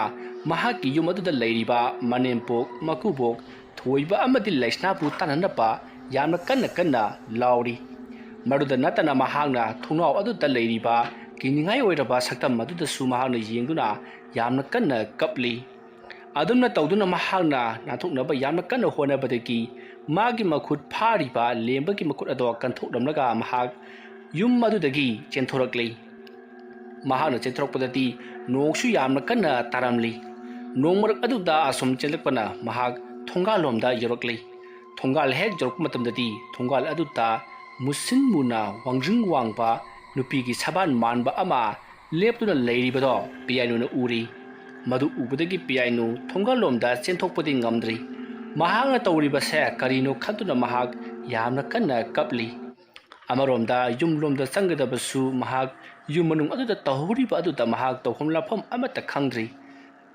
ꯃꯍꯥꯛꯀꯤ ꯌꯨꯝ ꯑꯗꯨꯗ ꯂꯩꯔꯤꯕ ꯃꯅꯦꯝꯄꯣꯛ, ꯃꯀꯨꯕꯣꯛ, ꯊꯣꯏꯕ ꯑꯃꯗꯤ ꯂꯩꯁꯅꯥꯕꯨ ꯇꯥꯟꯅꯅꯕ ꯌꯥꯝꯅ ꯀꯟꯅ ꯀꯟꯅ ꯂꯥꯎꯔꯤ꯫ ꯃꯗꯨꯗ ꯅꯠꯇꯅ ꯃꯍꯥꯛꯅ ꯊꯣꯡꯅꯥꯎ ꯑꯗꯨꯗ ꯂꯩꯔꯤꯕ ꯀꯤꯅꯤꯡꯉꯥꯏ ꯑꯣꯏꯔꯕ ꯁꯛꯇꯝ ꯑꯗꯨꯗꯁꯨ ꯃꯍꯥꯛꯅ ꯌꯦꯡꯗꯨꯅ ꯌꯥꯝꯅ ꯀꯟꯅ ꯀꯞꯂꯤ꯫ ꯑꯗꯨꯝꯅ ꯇꯧꯗꯨꯅ ꯃꯍꯥꯛꯅ ꯅꯥꯟꯊꯣꯛꯅꯕ ꯌꯥꯝꯅ ꯀꯟꯅ ꯍꯣꯠꯅꯕꯗꯒꯤ ꯃꯥꯒꯤ ꯃꯈꯨꯠ ꯐꯥꯔꯤꯕ ꯂꯦꯝꯕꯒꯤ mukut ꯑꯗꯣ ꯀꯟꯊꯣꯛꯂꯝꯂꯒ ꯃꯍꯥꯛ ꯌꯨꯝ ꯑꯗꯨꯗꯒꯤ ꯆꯦꯟꯊꯣꯔꯛꯂꯤ꯫ ꯃꯍꯥꯛꯅ ꯆꯦꯟꯊꯣꯔꯛꯄꯗꯗꯤ ꯅꯣꯡꯁꯨ ꯌꯥꯝꯅ ꯀꯟꯅ ꯇꯥꯔꯝꯂꯤ꯫ ꯅꯣꯡ ꯃꯔꯛ ꯑꯗꯨꯗ ꯑꯁꯨꯝ ꯆꯦꯟꯂꯛꯄꯅ ꯃꯍꯥꯛ ꯊꯣꯡꯒꯥꯜꯂꯣꯝꯗ ꯌꯧꯔꯛꯂꯤ꯫ ꯊꯣꯡꯒꯥꯜ ꯍꯦꯛ ꯌꯧꯔꯛꯄ ꯃꯇꯝꯗꯗꯤ ꯊꯣꯡꯒꯥꯜ ꯑꯗꯨꯗ ꯃꯨꯁꯤꯟ ꯃꯨꯅ ꯋꯥꯡꯖꯤꯡ ꯋꯥꯡꯕ ꯅꯨꯄꯤꯒꯤ ꯁꯕꯥꯟ ꯃꯥꯟꯕ ꯑꯃ ꯂꯦꯞꯇꯨꯅ ꯂꯩꯔꯤꯕꯗꯣ ꯄꯤꯌꯥꯏꯅꯨꯅ ꯎꯔꯤ ꯃꯗꯨ ꯎꯕꯗꯒꯤ ꯄꯤꯌꯥꯏꯅꯨ ꯊꯣꯡꯒꯥꯜꯂꯣꯝꯗ ꯆꯦꯟꯊꯣꯛꯄꯗꯤ ꯉꯝꯗ꯭ꯔꯤ ꯃꯍꯥꯛꯅ ꯇꯧꯔꯤꯕꯁꯦ ꯀꯔꯤꯅꯣ ꯈꯟꯗꯨꯅ ꯃꯍꯥꯛ ꯌꯥꯝꯅ ꯀꯟꯅ ꯀꯞꯂꯤ ꯑꯃꯔꯣꯝꯗ ꯌꯨꯝꯂꯣꯝꯗ ꯆꯪꯒꯗꯕꯁꯨ ꯃꯍꯥꯛ ꯌꯨꯝ ꯃꯅꯨꯡ ꯑꯗꯨꯗ ꯇꯧꯍꯧꯔꯤꯕ ꯑꯗꯨꯗ ꯃꯍꯥꯛ ꯇꯧꯐꯝ ꯂꯥꯛꯐꯝ ꯑꯃꯠꯇ ꯈꯪꯗ꯭ꯔꯤ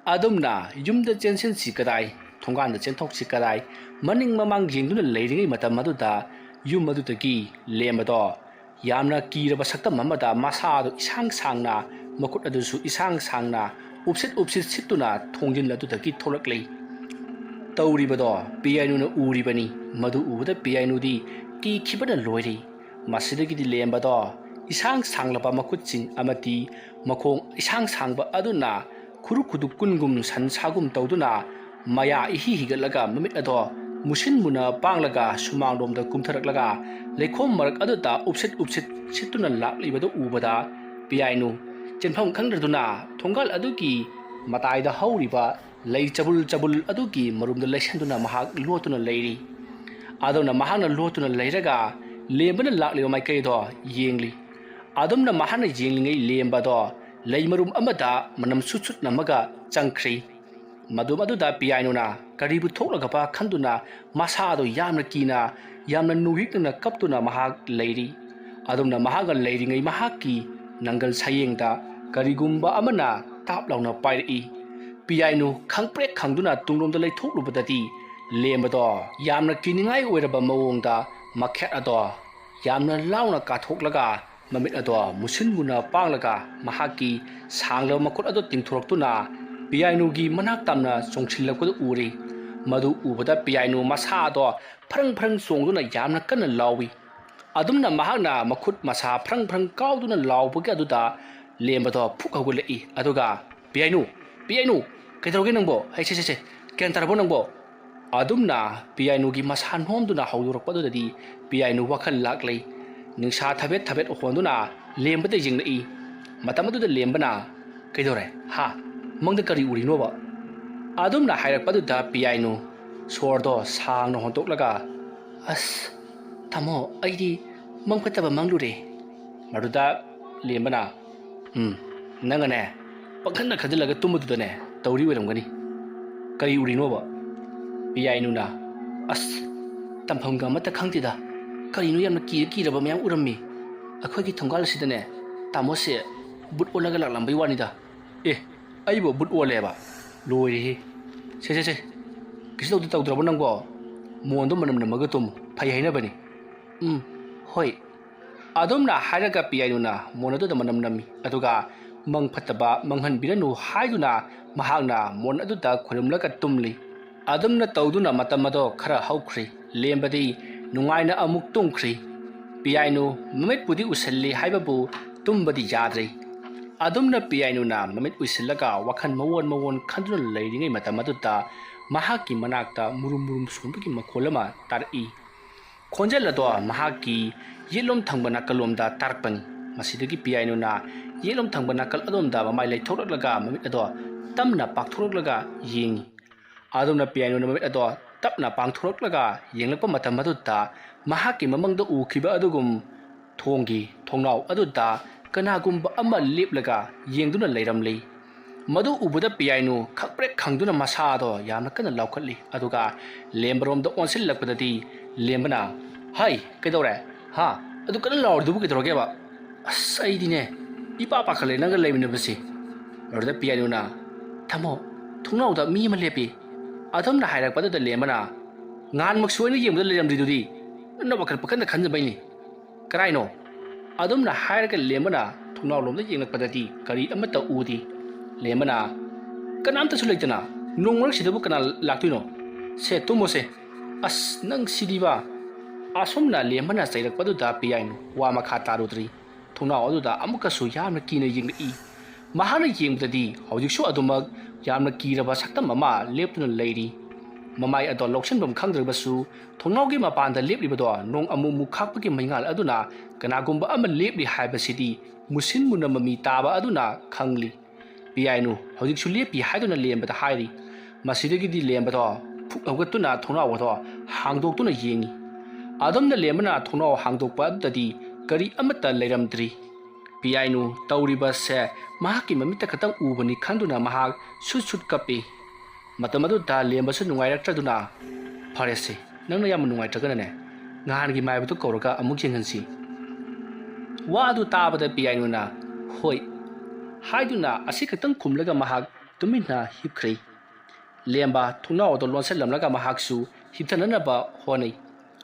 ꯑꯗꯨꯝꯅ ꯌꯨꯝꯗ ꯆꯦꯟꯁꯤꯟꯁꯤ ꯀꯗꯥꯏ ꯊꯣꯡꯒꯥꯟꯗ ꯆꯦꯟꯊꯣꯛꯁꯤ ꯀꯗꯥꯏ ꯃꯅꯤꯡ ꯃꯃꯥꯡ ꯌꯦꯡꯗꯨꯅ ꯂꯩꯔꯤꯉꯩ ꯃꯇꯝ ꯑꯗꯨꯗ ꯌꯨꯝ ꯑꯗꯨꯗꯒꯤ ꯂꯦꯝꯕꯗꯣ ꯌꯥꯝꯅ ꯀꯤꯔꯕ ꯁꯛꯇꯝ ꯑꯃꯗ ꯃꯁꯥꯗꯨ ꯏꯁꯥꯡ ꯁꯥꯡꯅ ꯃꯈꯨꯠ ꯑꯗꯨꯁꯨ ꯏꯁꯥꯡ ꯁꯥꯡꯅ ꯎꯞꯁꯤꯠ ꯎꯞꯁꯤꯠ ꯁꯤꯠꯇꯨꯅ ꯊꯣꯡꯖꯤꯟ ꯑꯗꯨꯗꯒꯤ ꯊꯣꯛꯂꯛꯂꯤ ꯇꯧꯔꯤꯕꯗꯣ ꯄꯤꯌꯥꯏꯅꯨꯅ ꯎꯔꯤꯕꯅꯤ ꯃꯗꯨ ꯎꯕꯗ ꯄꯤꯌꯥꯏꯅꯨꯗꯤ ꯀꯤꯈꯤꯕꯅ ꯂꯣꯏꯔꯤ ꯃꯁꯤꯗꯒꯤꯗꯤ ꯂꯦꯝꯕꯗꯣ ꯏꯁꯥꯡ ꯁꯥꯡꯂꯕ ꯃꯈꯨꯠꯁꯤꯡ ꯑꯃꯗꯤ ꯃꯈꯣꯡ ꯏꯁꯥꯡ ꯁꯥꯡꯕ ꯑꯗꯨꯅ ꯈꯨꯔꯨ ꯈꯨꯗꯨ ꯀꯨꯟꯒꯨꯝ ꯁꯟ ꯁꯥꯒꯨꯝ ꯇꯧꯗꯨꯅ ꯃꯌꯥ ꯏꯍꯤ ꯍꯤꯒꯠꯂꯒ ꯃꯃꯤꯠ ꯑꯗꯣ ꯃꯨꯁꯤꯟ ꯃꯨꯅ ꯄꯥꯡꯂꯒ ꯁꯨꯃꯥꯡꯂꯣꯝꯗ ꯀꯨꯝꯊꯔꯛꯂꯒ ꯂꯩꯈꯣꯝ ꯃꯔꯛ ꯑꯗꯨꯗ ꯎꯞꯁꯤꯠ ꯎꯞꯁꯤꯠ ꯁꯤꯠꯇꯨꯅ ꯂꯥꯛꯂꯤꯕꯗꯨ ꯎꯕꯗ ꯄꯤꯌꯥꯏꯅꯨ ꯆꯦꯟꯐꯝ ꯈꯪꯗ꯭ꯔꯗꯨꯅ ꯊꯣꯡꯒꯥꯜ ꯑꯗꯨꯒꯤ ꯃꯇꯥꯏꯗ ꯍꯧꯔꯤꯕ ꯂꯩ ꯆꯕꯨꯜ ꯆꯕꯨꯜ ꯑꯗꯨꯒꯤ ꯃꯔꯨꯝꯗ ꯂꯩꯁꯟꯗꯨꯅ ꯃꯍꯥꯛ ꯂꯣꯠꯇꯨꯅ ꯂꯩꯔꯤ ꯑꯗꯨꯅ ꯃꯍꯥꯛꯅ ꯂꯣꯠꯇꯨꯅ ꯂꯩꯔꯒ ꯂꯦꯝꯕꯅ ꯂꯥꯛꯂꯤꯕ ꯃꯥꯏꯀꯩꯗꯣ ꯌꯦꯡꯂꯤ ꯑꯗꯨꯝꯅ ꯃꯍꯥꯛꯅ ꯌꯦꯡꯂꯤꯉꯩ ꯂꯦꯝꯕꯗꯣ ꯂꯩ ꯃꯔꯨꯝ ꯑꯃꯗ ꯃꯅꯝ ꯁꯨꯠ ꯁꯨꯠ ꯅꯝꯃꯒ ꯆꯪꯈ꯭ꯔꯤ ꯃꯗꯨꯝ ꯑꯗꯨꯗ ꯄꯤꯌꯥꯏꯅꯨꯅ ꯀꯔꯤꯕꯨ ꯊꯣꯛꯂꯒꯕ ꯈꯟꯗꯨꯅ ꯃꯁꯥꯗꯣ ꯌꯥꯝꯅ ꯀꯤꯅ ꯌꯥꯝꯅ ꯅꯨꯍꯤꯛꯅ ꯀꯞꯇꯨꯅ ꯃꯍꯥꯛ ꯂꯩꯔꯤ ꯑꯗꯨꯝꯅ ꯃꯍꯥꯛꯅ ꯂꯩꯔꯤꯉꯩ ꯃꯍꯥꯛꯀꯤ ꯅꯪꯒꯜ ꯁꯌꯦꯡꯗ ꯀꯔꯤꯒꯨꯝꯕ ꯑꯃꯅ ꯇꯥꯞ ꯂꯥꯎꯅ ꯄꯥꯏꯔꯛꯏ ꯄꯤꯌꯥꯏꯅꯨ ꯈꯪꯄ꯭ꯔꯦꯛ ꯈꯪꯗꯨꯅ ꯇꯨꯡꯂꯣꯝꯗ ꯂꯩꯊꯣꯛꯂꯨꯕꯗꯗꯤ ꯂꯦꯝꯕꯗꯣ ꯌꯥꯝꯅ ꯀꯤꯅꯤꯡꯉꯥꯏ ꯑꯣꯏꯔꯕ ꯃꯑꯣꯡꯗ ꯃꯈꯦꯠ ꯑꯗꯣ ꯌꯥꯝꯅ ꯂꯥꯎꯅ ꯀꯥꯊꯣꯛꯂꯒ ꯃꯃꯤꯠ ꯑꯗꯣ ꯃꯨꯁꯤꯟ ꯃꯨꯅ ꯄꯥꯡꯂꯒ ꯃꯍꯥꯛꯀꯤ ꯁꯥꯡꯂꯕ ꯃꯈꯨꯠ ꯑꯗꯣ ꯇꯤꯡꯊꯣꯔꯛꯇꯨꯅ ꯄꯤꯌꯥꯏꯅꯨꯒꯤ ꯃꯅꯥꯛ ꯇꯝꯅ ꯆꯣꯡꯁꯤꯜꯂꯛꯄꯗꯨ ꯎꯔꯤ ꯃꯗꯨ ꯎꯕꯗ ꯄꯤꯌꯥꯏꯅꯨ ꯃꯁꯥꯗꯣ ꯐ꯭ꯔꯪ ꯐ꯭ꯔꯪ ꯆꯣꯡꯗꯨꯅ ꯌꯥꯝꯅ ꯀꯟꯅ ꯂꯥꯎꯏ ꯑꯗꯨꯝꯅ ꯃꯍꯥꯛꯅ ꯃꯈꯨꯠ ꯃꯁꯥ ꯐ꯭ꯔꯪ ꯐ꯭ꯔꯪ ꯀꯥꯎꯗꯨꯅ ꯂꯥꯎꯕꯒꯤ ꯑꯗꯨꯗ ꯂꯦꯝꯕꯗꯣ ꯐꯨꯛ ꯍꯧꯒꯠꯂꯛꯏ ꯑꯗꯨꯒ ꯄꯤꯌꯥꯏꯅꯨ ꯄꯤꯌꯥꯏꯅꯨ ꯀꯩꯗꯧꯔꯒꯦ ꯅꯪꯕꯣ ꯍꯩ ꯁꯦ ꯒ꯭ꯌꯥꯟ ꯇꯥꯔꯕꯣ ꯅꯪꯕꯣ ꯑꯗꯨꯝꯅ ꯄꯤꯌꯥꯏꯅꯨꯒꯤ ꯃꯁꯥ ꯅꯣꯝꯗꯨꯅ ꯍꯧꯗꯣꯔꯛꯄ ꯑꯗꯨꯗꯗꯤ ꯄꯤꯌꯥꯏꯅꯨ ꯋꯥꯈꯜ ꯂꯥꯛꯂꯤ ꯅꯤꯡꯁꯥ ꯊꯕꯦꯠ ꯊꯕꯦꯠ ꯍꯣꯟꯗꯨꯅ ꯂꯦꯝꯕꯗ ꯌꯦꯡꯂꯛꯏ ꯃꯇꯝ ꯑꯗꯨꯗ ꯂꯦꯝꯕꯅ ꯀꯩꯗꯧꯔꯦ ꯍꯥ ꯃꯪꯗ ꯀꯔꯤ ꯎꯔꯤꯅꯣꯕ ꯑꯗꯨꯝꯅ ꯍꯥꯏꯔꯛꯄꯗꯨꯗ ꯄꯤꯌꯥꯏꯅꯨ ꯁꯣꯔꯗꯣ ꯁꯥꯡꯅ ꯍꯣꯟꯇꯣꯛꯂꯒ ꯑꯁ ꯇꯥꯃꯣ ꯑꯩꯗꯤ ꯃꯪ ꯐꯠꯇꯕ ꯃꯪꯂꯨꯔꯦ ꯃꯗꯨꯗ ꯂꯦꯝꯕꯅ ꯅꯪꯅꯅꯦ ꯄꯪꯈꯟꯅ ꯈꯟꯖꯤꯜꯂꯒ ꯇꯨꯝꯕꯗꯨꯗꯅꯦ ꯇꯧꯔꯤ ꯑꯣꯏꯔꯝꯒꯅꯤ ꯀꯔꯤ ꯎꯔꯤꯅꯣꯕ ꯄꯤꯌꯥꯏꯅꯨꯅ ꯑꯁ ꯇꯝꯐꯝꯒ ꯑꯃꯠꯇ ꯈꯪꯗꯦꯗ ꯀꯔꯤꯅꯣ ꯌꯥꯝꯅ ꯀꯤꯔꯕ ꯃꯌꯥꯝ ꯎꯔꯝꯃꯤ ꯑꯩꯈꯣꯏꯒꯤ ꯊꯣꯡꯒꯥꯜ ꯑꯁꯤꯗꯅꯦ ꯇꯥꯃꯣꯁꯦ ꯕꯨꯠ ꯑꯣꯜꯂꯒ ꯂꯥꯛꯂꯝꯕꯩ ꯋꯥꯅꯤꯗ ꯑꯦ ꯑꯩꯕꯨ ꯕꯨꯠ ꯑꯣꯜꯂꯦꯕ ꯂꯣꯏꯔꯦꯍꯦ ꯁꯦ ꯀꯩꯁꯨ ꯇꯧꯗ꯭ꯔꯕꯣ ꯅꯪꯕꯣ ꯃꯣꯟꯗꯣ ꯃꯅꯝ ꯅꯝꯃꯒ ꯇꯨꯝꯃꯨ ꯐꯩ ꯍꯥꯏꯅꯕꯅꯤ ꯍꯣꯏ ꯑꯗꯨꯝꯅ ꯍꯥꯏꯔꯒ ꯄꯤꯌꯥꯏꯅꯨꯅ ꯃꯣꯟ ꯑꯗꯨꯗ ꯃꯅꯝ ꯅꯝꯃꯤ ꯑꯗꯨꯒ ꯃꯪ ꯐꯠꯇꯕ ꯃꯪꯍꯟꯕꯤꯔꯅꯨ ꯍꯥꯏꯗꯨꯅ ꯃꯍꯥꯛꯅ ꯃꯣꯟ ꯑꯗꯨꯗ ꯈꯨꯔꯨꯝꯂꯒ ꯇꯨꯝꯂꯤ ꯑꯗꯨꯝꯅ ꯇꯧꯗꯨꯅ ꯃꯇꯝ ꯑꯗꯣ ꯈꯔ ꯍꯧꯈ꯭ꯔꯤ ꯂꯦꯝꯕꯗꯤ ꯅꯨꯡꯉꯥꯏꯅ ꯑꯃꯨꯛ ꯇꯨꯝꯈ꯭ꯔꯤ ꯄꯤꯌꯥꯏꯅꯨ ꯃꯃꯤꯠꯄꯨꯗꯤ ꯎꯁꯤꯜꯂꯤ ꯍꯥꯏꯕꯕꯨ ꯇꯨꯝꯕꯗꯤ ꯌꯥꯗ꯭ꯔꯤ ꯑꯗꯨꯝꯅ ꯄꯤꯌꯥꯏꯅꯨꯅ ꯃꯃꯤꯠ ꯎꯏꯁꯤꯜꯂꯒ ꯋꯥꯈꯜ ꯃꯋꯣꯟ ꯈꯟꯗꯨꯅ ꯂꯩꯔꯤꯉꯩ ꯃꯇꯝ ꯑꯗꯨꯗ ꯃꯍꯥꯛꯀꯤ ꯃꯅꯥꯛꯇ ꯃꯨꯔꯨꯝ ꯃꯨꯔꯨꯝ ꯁꯣꯟꯕꯒꯤ ꯃꯈꯣꯜ ꯑꯃ ꯇꯥꯔꯛꯏ ꯈꯣꯟꯖꯦꯜ ꯑꯗꯣ ꯃꯍꯥꯛꯀꯤ ꯌꯦꯠꯂꯣꯝ ꯊꯪꯕ ꯅꯥꯀꯜꯂꯣꯝꯗ ꯇꯥꯔꯛꯄꯅꯤ ꯃꯁꯤꯗꯒꯤ ꯄꯤꯌꯥꯏꯅꯨꯅ ꯌꯦꯠꯂꯣꯝ ꯊꯪꯕ ꯅꯥꯀꯜ ꯑꯗꯣꯝꯗ ꯃꯃꯥꯏ ꯂꯩꯊꯣꯛꯂꯛꯂꯒ ꯃꯃꯤꯠ ꯑꯗꯣ ꯇꯞꯅ ꯄꯥꯛꯊꯣꯔꯛꯂꯒ ꯌꯦꯡꯉꯤ ꯑꯗꯨꯝꯅ ꯄꯤꯌꯥꯏꯅꯨꯅ ꯃꯃꯤꯠ ꯑꯗꯣ ꯇꯞꯅ ꯄꯥꯡꯊꯣꯔꯛꯂꯒ ꯌꯦꯡꯂꯛꯄ ꯃꯇꯝ ꯑꯗꯨꯗ ꯃꯍꯥꯛꯀꯤ ꯃꯃꯪꯗ ꯎꯈꯤꯕ ꯑꯗꯨꯒꯨꯝ ꯊꯣꯡꯒꯤ ꯊꯣꯡꯅꯥꯎ ꯑꯗꯨꯗ ꯀꯅꯥꯒꯨꯝꯕ ꯑꯃ ꯂꯦꯞꯂꯒ ꯌꯦꯡꯗꯨꯅ ꯂꯩꯔꯝꯂꯤ ꯃꯗꯨ ꯎꯕꯗ ꯄꯤꯌꯥꯏꯅꯨ ꯈꯪꯄ꯭ꯔꯦꯛ ꯈꯪꯗꯨꯅ ꯃꯁꯥꯗꯣ ꯌꯥꯝꯅ ꯀꯟꯅ ꯂꯥꯎꯈꯠꯂꯤ ꯑꯗꯨꯒ ꯂꯦꯝꯕꯔꯣꯝꯗ ꯑꯣꯟꯁꯤꯜꯂꯛꯄꯗꯗꯤ ꯂꯦꯝꯕꯅ ꯍꯥꯏ ꯀꯩꯗꯧꯔꯦ ꯍꯥ ꯑꯗꯨ ꯀꯟꯅ ꯂꯥꯎꯔꯤꯗꯨꯕꯨ ꯀꯩꯗꯧꯔꯒꯦꯕ ꯑꯁ ꯑꯩꯗꯤꯅꯦ ꯏꯄꯥ ꯄꯥꯈꯠꯂꯦ ꯅꯪꯒ ꯂꯩꯃꯤꯟꯅꯕꯁꯤ ꯑꯗꯨꯗ ꯄꯤꯌꯥꯏꯅꯨꯅ ꯊꯝꯃꯣ ꯊꯣꯡꯅꯥꯎꯗ ꯃꯤ ꯑꯃ ꯂꯦꯞꯄꯤ ꯑꯗꯨꯝꯅ ꯍꯥꯏꯔꯛꯄꯗꯨꯗ ꯂꯦꯝꯕꯅ ꯉꯍꯥꯟꯃꯛꯁꯨ ꯑꯩꯅ ꯌꯦꯡꯕꯗ ꯂꯩꯔꯝꯗ꯭ꯔꯤꯗꯨꯗꯤ ꯅꯪꯅ ꯋꯥꯈꯜ ꯄꯥꯈꯠꯅ ꯈꯟꯖꯕꯩꯅꯤ ꯀꯔꯥꯏꯅꯣ ꯑꯗꯨꯝꯅ ꯍꯥꯏꯔꯒ ꯂꯦꯝꯕꯅ ꯊꯣꯡꯅꯥꯎꯂꯣꯝꯗ ꯌꯦꯡꯂꯛꯄꯗꯗꯤ ꯀꯔꯤ ꯑꯃꯠꯇ ꯎꯗꯦ ꯂꯦꯝꯕꯅ ꯀꯅꯥꯝꯇꯁꯨ ꯂꯩꯇꯅ ꯅꯣꯡ ꯃꯔꯛꯁꯤꯗꯕꯨ ꯀꯅꯥ ꯂꯥꯛꯇꯣꯏꯅꯣ ꯁꯦ ꯇꯨꯝꯃꯣꯁꯦ ꯑꯁ ꯅꯪ ꯁꯤꯗꯤꯕ ꯑꯁꯨꯝꯅ ꯂꯦꯝꯕꯅ ꯆꯩꯔꯛꯄꯗꯨꯗ ꯄꯤꯌꯥꯏꯅꯨ ꯋꯥ ꯃꯈꯥ ꯇꯥꯔꯨꯗ꯭ꯔꯤ ꯊꯣꯡꯅꯥꯎ ꯑꯗꯨꯗ ꯑꯃꯨꯛꯀꯁꯨ ꯌꯥꯝꯅ ꯀꯤꯅ ꯌꯦꯡꯂꯛꯏ ꯃꯍꯥꯛꯅ ꯌꯦꯡꯕꯗꯗꯤ ꯍꯧꯖꯤꯛꯁꯨ ꯑꯗꯨꯃꯛ ꯌꯥꯝꯅ ꯀꯤꯔꯕ ꯁꯛꯇꯝ ꯑꯃ ꯂꯦꯞꯇꯨꯅ ꯂꯩꯔꯤ ꯃꯃꯥꯏ ꯑꯗꯣ ꯂꯧꯁꯤꯟꯐꯝ ꯈꯪꯗ꯭ꯔꯕꯁꯨ ꯊꯣꯡꯅꯥꯎꯒꯤ ꯃꯄꯥꯟꯗ ꯂꯦꯞꯂꯤꯕꯗꯣ ꯅꯣꯡ ꯑꯃꯨꯛ ꯈꯥꯛꯄꯒꯤ ꯃꯩꯉꯥꯜ ꯑꯗꯨꯅ ꯀꯅꯥꯒꯨꯝꯕ ꯑꯃ ꯂꯦꯞꯂꯤ ꯍꯥꯏꯕꯁꯤꯗꯤ ꯃꯨꯁꯤꯟ ꯃꯨꯟꯅ ꯃꯃꯤ ꯇꯥꯕ ꯑꯗꯨꯅ ꯈꯪꯂꯤ ꯄꯤꯌꯥꯏꯅꯨ ꯍꯧꯖꯤꯛꯁꯨ ꯂꯦꯞꯄꯤ ꯍꯥꯏꯗꯨꯅ ꯂꯦꯝꯕꯗ ꯍꯥꯏꯔꯤ ꯃꯁꯤꯗꯒꯤꯗꯤ ꯂꯦꯝꯕꯗꯣ ꯐꯨꯛ ꯍꯧꯒꯠꯇꯨꯅ ꯊꯣꯡꯅꯥꯎ ꯑꯗꯣ ꯍꯥꯡꯗꯣꯛꯇꯨꯅ ꯌꯦꯡꯉꯤ ꯑꯗꯨꯝꯅ ꯂꯦꯝꯕꯅ ꯊꯣꯡꯅꯥꯎ ꯍꯥꯡꯗꯣꯛꯄ ꯑꯗꯨꯗꯗꯤ ꯀꯔꯤ ꯑꯃꯠꯇ ꯂꯩꯔꯝꯗ꯭ꯔꯤ ꯄꯤꯌꯥꯏꯅꯨ ꯇꯧꯔꯤꯕꯁꯦ ꯃꯍꯥꯛꯀꯤ ꯃꯃꯤꯠꯇ ꯈꯛꯇꯪ ꯎꯕꯅꯤ ꯈꯪꯗꯨꯅ ꯃꯍꯥꯛ ꯁꯨꯠ ꯀꯞꯄꯤ꯫ ꯃꯇꯝ ꯑꯗꯨꯗ ꯂꯦꯝꯕꯁꯨ ꯅꯨꯡꯉꯥꯏꯔꯛꯇ꯭ꯔꯗꯨꯅ ꯐꯔꯦꯁꯦ ꯅꯪꯅ ꯌꯥꯝꯅ ꯅꯨꯡꯉꯥꯏꯇ꯭ꯔꯒꯅꯅꯦ ꯅꯍꯥꯟꯒꯤ ꯃꯥꯏꯕꯗꯨ ꯀꯧꯔꯒ ꯑꯃꯨꯛ ꯌꯦꯡꯍꯟꯁꯤ꯫ ꯋꯥ ꯑꯗꯨ ꯇꯥꯕꯗ ꯄꯤꯌꯥꯏꯅꯨꯅ ꯍꯣꯏ ꯍꯥꯏꯗꯨꯅ ꯑꯁꯤ ꯈꯛꯇꯪ ꯈꯨꯝꯂꯒ ꯃꯍꯥꯛ ꯇꯨꯃꯤꯟꯅ ꯍꯤꯞꯈ꯭ꯔꯦ꯫ ꯂꯦꯝꯕ ꯊꯣꯡꯅꯥꯎ ꯑꯗꯨ ꯂꯣꯟꯁꯤꯜꯂꯝꯂꯒ ꯃꯍꯥꯛꯁꯨ ꯍꯤꯞꯊꯅꯅꯕ ꯍꯣꯠꯅꯩ꯫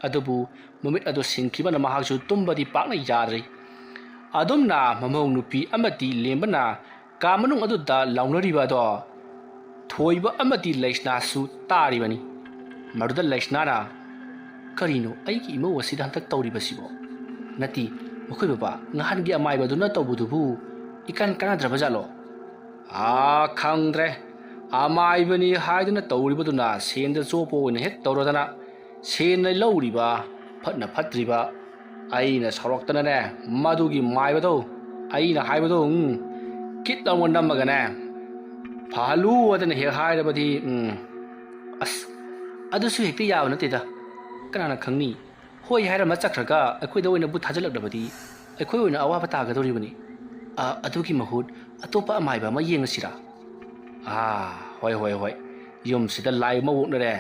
ꯑꯗꯨꯕꯨ ꯃꯃꯤꯠ ꯑꯗꯨ ꯁꯤꯡꯈꯤꯕꯅ ꯃꯍꯥꯛꯁꯨ ꯇꯨꯝꯕꯗꯤ ꯄꯥꯛꯅ ꯌꯥꯗ꯭ꯔꯦ꯫ ꯑꯗꯨꯝꯅ ꯃꯃꯧ ꯅꯨꯄꯤ ꯑꯃꯗꯤ ꯂꯦꯝꯕꯅ ꯀꯥ ꯃꯅꯨꯡ ꯑꯗꯨꯗ ꯂꯥꯎꯅꯔꯤꯕ ꯑꯗꯣ ꯊꯣꯏꯕ ꯑꯃꯗꯤ ꯂꯩꯁꯅꯥꯁꯨ ꯇꯥꯔꯤꯕꯅꯤ꯫ ꯃꯗꯨꯗ ꯂꯩꯁꯅꯥꯅ ꯀꯔꯤꯅꯣ ꯑꯩꯒꯤ ꯏꯃꯧ ꯑꯁꯤꯗ ꯍꯟꯇꯛ ꯇꯧꯔꯤꯕꯁꯤꯕꯣ? ꯅꯠꯇꯦ ꯃꯈꯣꯏ ꯕꯕꯥ ꯅꯍꯥꯟꯒꯤ ꯑꯃꯥꯏꯕꯗꯨꯅ ꯇꯧꯕꯗꯨꯕꯨ ꯏꯀꯥꯟ ꯀꯥꯟꯅꯗ꯭ꯔꯕꯖꯥꯠꯂꯣ? ꯈꯪꯗ꯭ꯔꯦ ꯑꯃꯥꯏꯕꯅꯤ ꯍꯥꯏꯗꯨꯅ ꯇꯧꯔꯤꯕꯗꯨꯅ ꯁꯦꯟꯗ ꯆꯣꯞꯄ ꯑꯣꯏꯅ ꯍꯦꯛ ꯇꯧꯔꯗꯅ ꯁꯦꯟꯅ ꯂꯧꯔꯤꯕ ꯐꯠꯅ ꯐꯠꯇ꯭ꯔꯤꯕ ꯑꯩꯅ ꯁꯥꯎꯔꯛꯇꯅꯅꯦ ꯃꯗꯨꯒꯤ ꯃꯥꯏꯕꯗꯣ ꯑꯩꯅ ꯍꯥꯏꯕꯗꯣ ꯀꯤꯠ ꯂꯥꯎꯅ ꯅꯝꯃꯒꯅꯦ ꯐꯍꯜꯂꯨ ꯑꯗꯨꯅ ꯍꯦꯛ ꯍꯥꯏꯔꯕꯗꯤ ꯑꯁ ꯑꯗꯨꯁꯨ ꯍꯦꯛꯇ ꯌꯥꯕ ꯅꯠꯇꯦꯗ ꯀꯅꯥꯅ ꯈꯪꯅꯤ ꯍꯣꯏ ꯍꯥꯏꯔꯝꯃ ꯆꯠꯈ꯭ꯔꯒ ꯑꯩꯈꯣꯏꯗ ꯑꯣꯏꯅ ꯕꯨꯠ ꯊꯥꯖꯤꯜꯂꯛꯂꯕꯗꯤ ꯑꯩꯈꯣꯏ ꯑꯣꯏꯅ ꯑꯋꯥꯕ ꯇꯥꯒꯗꯧꯔꯤꯕꯅꯤ꯫ ꯑꯗꯨꯒꯤ ꯃꯍꯨꯠ ꯑꯇꯣꯞꯄ ꯑꯃꯥꯏꯕ ꯑꯃ ꯌꯦꯡꯉꯁꯤꯔꯥ? ꯍꯣꯏ ꯌꯨꯝꯁꯤꯗ ꯂꯥꯏ ꯑꯃ ꯑꯣꯛꯅꯔꯦ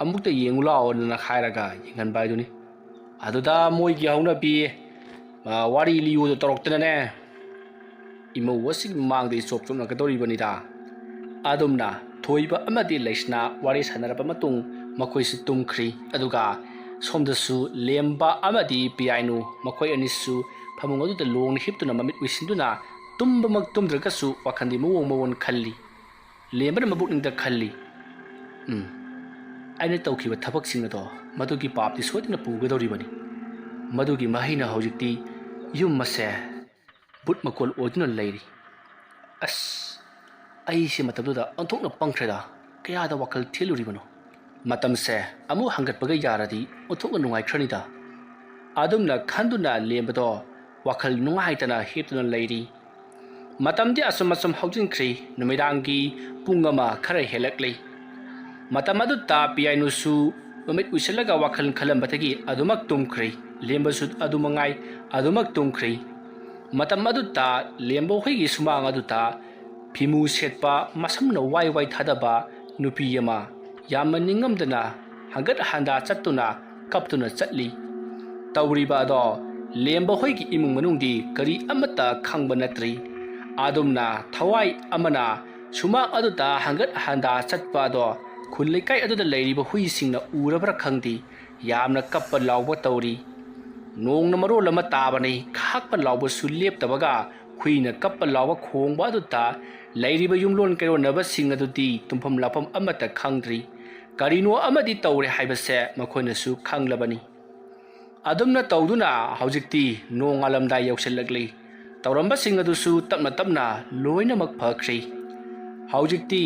ꯑꯃꯨꯛꯇ ꯌꯦꯡꯉꯨ ꯂꯥꯛꯑꯣꯅ ꯍꯥꯏꯔꯒ ꯌꯦꯡꯍꯟꯕ ꯍꯥꯏꯗꯨꯅꯤ꯫ ꯑꯗꯨꯗ ꯃꯣꯏꯒꯤ ꯍꯧꯅꯕꯤ ꯋꯥꯔꯤ ꯂꯤꯌꯨꯗꯣ ꯇꯧꯔꯛꯇꯅꯅꯦ ꯏꯃꯧ ꯑꯁꯤꯒꯤ ꯃꯃꯥꯡꯗ ꯏꯆꯣꯞ ꯆꯣꯞꯅꯒꯗꯧꯔꯤꯕꯅꯤꯗ꯫ ꯑꯗꯨꯝꯅ ꯊꯣꯏꯕ ꯑꯃꯗꯤ ꯂꯩꯁꯅꯥ ꯋꯥꯔꯤ ꯁꯥꯟꯅꯔꯕ ꯃꯇꯨꯡ ꯃꯈꯣꯏꯁꯨ ꯇꯨꯝꯈ꯭ꯔꯤ꯫ ꯑꯗꯨꯒ ꯁꯣꯝꯗꯁꯨ ꯂꯦꯝꯕ ꯑꯃꯗꯤ ꯄꯤꯌꯥꯏꯅꯨ ꯃꯈꯣꯏ ꯑꯅꯤꯁꯨ ꯐꯃꯨꯡ ꯑꯗꯨꯗ ꯂꯣꯡꯅ ꯍꯤꯞꯇꯨꯅ ꯃꯃꯤꯠ ꯎꯏꯁꯤꯟꯗꯨꯅ ꯇꯨꯝꯕꯃꯛ ꯇꯨꯝꯗ꯭ꯔꯒꯁꯨ ꯋꯥꯈꯜꯗꯤ ꯃꯑꯣꯡ ꯈꯜꯂꯤ꯫ ꯂꯦꯝꯕꯅ ꯃꯕꯨꯛꯅꯤꯡꯗ ꯈꯜꯂꯤ ꯑꯩꯅ ꯇꯧꯈꯤꯕ ꯊꯕꯛꯁꯤꯡ ꯑꯗꯣ ꯃꯗꯨꯒꯤ ꯄꯥꯞꯇꯤ ꯁꯣꯏꯗꯅ ꯄꯨꯒꯗꯧꯔꯤꯕꯅꯤ꯫ ꯃꯗꯨꯒꯤ ꯃꯍꯩꯅ ꯍꯧꯖꯤꯛꯇꯤ ꯌꯨꯝ ꯑꯁꯦ ꯕꯨꯠ ꯃꯀꯣꯜ ꯑꯣꯏꯗꯨꯅ ꯂꯩꯔꯤ꯫ ꯑꯁ ꯑꯩꯁꯦ ꯃꯇꯝꯗꯨꯗ ꯑꯣꯟꯊꯣꯛꯅ ꯄꯪꯈ꯭ꯔꯦꯗ ꯀꯌꯥꯗ ꯋꯥꯈꯜ ꯊꯦꯜꯂꯨꯔꯤꯕꯅꯣ꯫ ꯃꯇꯝꯁꯦ ꯑꯃꯨꯛ ꯍꯪꯒꯠꯄꯒ ꯌꯥꯔꯗꯤ ꯑꯣꯟꯊꯣꯛꯅ ꯅꯨꯡꯉꯥꯏꯈ꯭ꯔꯅꯤꯗ꯫ ꯑꯗꯨꯝꯅ ꯈꯟꯗꯨꯅ ꯂꯦꯝꯕꯗꯣ ꯋꯥꯈꯜ ꯅꯨꯡꯉꯥꯏꯇꯅ ꯍꯤꯞꯇꯨꯅ ꯂꯩꯔꯤ꯫ ꯃꯇꯝꯗꯤ ꯑꯁꯨꯝ ꯍꯧꯖꯤꯟꯈ꯭ꯔꯤ꯫ ꯅꯨꯃꯤꯗꯥꯡꯒꯤ ꯄꯨꯡ 1 ꯈꯔ ꯍꯦꯜꯂꯛꯂꯤ꯫ ꯃꯇꯝ ꯑꯗꯨꯗ ꯄꯤꯌꯥꯏꯅꯨꯁꯨ ꯃꯃꯤꯠ ꯎꯏꯁꯤꯜꯂꯒ ꯋꯥꯈꯜ ꯈꯜꯂꯝꯕꯗꯒꯤ ꯑꯗꯨꯃꯛ ꯇꯨꯝꯈ꯭ꯔꯤ꯫ ꯂꯦꯝꯕꯁꯨ ꯑꯗꯨꯃꯉꯥꯏ ꯑꯗꯨꯃꯛ ꯇꯨꯝꯈ꯭ꯔꯤ꯫ ꯃꯇꯝ ꯑꯗꯨꯗ ꯂꯦꯝꯕ ꯍꯣꯏꯒꯤ ꯁꯨꯃꯥꯡ ꯑꯗꯨꯗ ꯐꯤꯃꯨ ꯁꯦꯠꯄ ꯃꯁꯝꯅ ꯋꯥꯏ ꯊꯥꯗꯕ ꯅꯨꯄꯤ ꯑꯃ ꯌꯥꯝꯅ ꯅꯤꯡꯉꯝꯗꯅ ꯍꯪꯒꯠ ꯍꯟꯗꯥ ꯆꯠꯇꯨꯅ ꯀꯞꯇꯨꯅ ꯆꯠꯂꯤ꯫ ꯇꯧꯔꯤꯕ ꯑꯗꯣ ꯂꯦꯝꯕ ꯍꯣꯏꯒꯤ ꯏꯃꯨꯡ ꯃꯅꯨꯡꯗꯤ ꯀꯔꯤ ꯑꯃꯠꯇ ꯈꯪꯕ ꯅꯠꯇ꯭ꯔꯤ꯫ ꯑꯗꯨꯝꯅ ꯊꯋꯥꯏ ꯑꯃꯅ ꯁꯨꯃꯥꯡ ꯑꯗꯨꯗ ꯍꯪꯒꯠ ꯍꯟꯗꯥ ꯆꯠꯄ ꯑꯗꯣ ꯈꯨꯜ ꯂꯩꯀꯥꯏ ꯑꯗꯨꯗ ꯂꯩꯔꯤꯕ ꯍꯨꯏꯁꯤꯡꯅ ꯎꯔꯕ꯭ꯔꯥ ꯈꯪꯗꯦ ꯌꯥꯝꯅ ꯀꯞꯄ ꯂꯥꯎꯕ ꯇꯧꯔꯤ꯫ ꯅꯣꯡꯅ ꯃꯔꯣꯜ ꯑꯃ ꯇꯥꯕꯅꯤ ꯈꯥꯛꯄ ꯂꯥꯎꯕꯁꯨ ꯂꯦꯞꯇꯕꯒ ꯍꯨꯏꯅ ꯀꯞꯄ ꯂꯥꯎꯕ ꯈꯣꯡꯕ ꯑꯗꯨꯗ ꯂꯩꯔꯤꯕ ꯌꯨꯝꯂꯣꯟ ꯀꯩꯔꯣꯟꯅꯕꯁꯤꯡ ꯑꯗꯨꯗꯤ ꯇꯨꯝꯐꯝ ꯂꯥꯛꯐꯝ ꯑꯃꯠꯇ ꯈꯪꯗ꯭ꯔꯤ꯫ ꯀꯔꯤꯅꯣ ꯑꯃꯗꯤ ꯇꯧꯔꯦ ꯍꯥꯏꯕꯁꯦ ꯃꯈꯣꯏꯅꯁꯨ ꯈꯪꯂꯕꯅꯤ꯫ ꯑꯗꯨꯝꯅ ꯇꯧꯗꯨꯅ ꯍꯧꯖꯤꯛꯇꯤ ꯅꯣꯡ ꯉꯥꯜꯂꯝꯗꯥꯏ ꯌꯧꯁꯤꯜꯂꯛꯂꯤ꯫ ꯇꯧꯔꯝꯕꯁꯤꯡ ꯑꯗꯨꯁꯨ ꯇꯞꯅ ꯂꯣꯏꯅꯃꯛ ꯐꯈ꯭ꯔꯤ꯫ ꯍꯧꯖꯤꯛꯇꯤ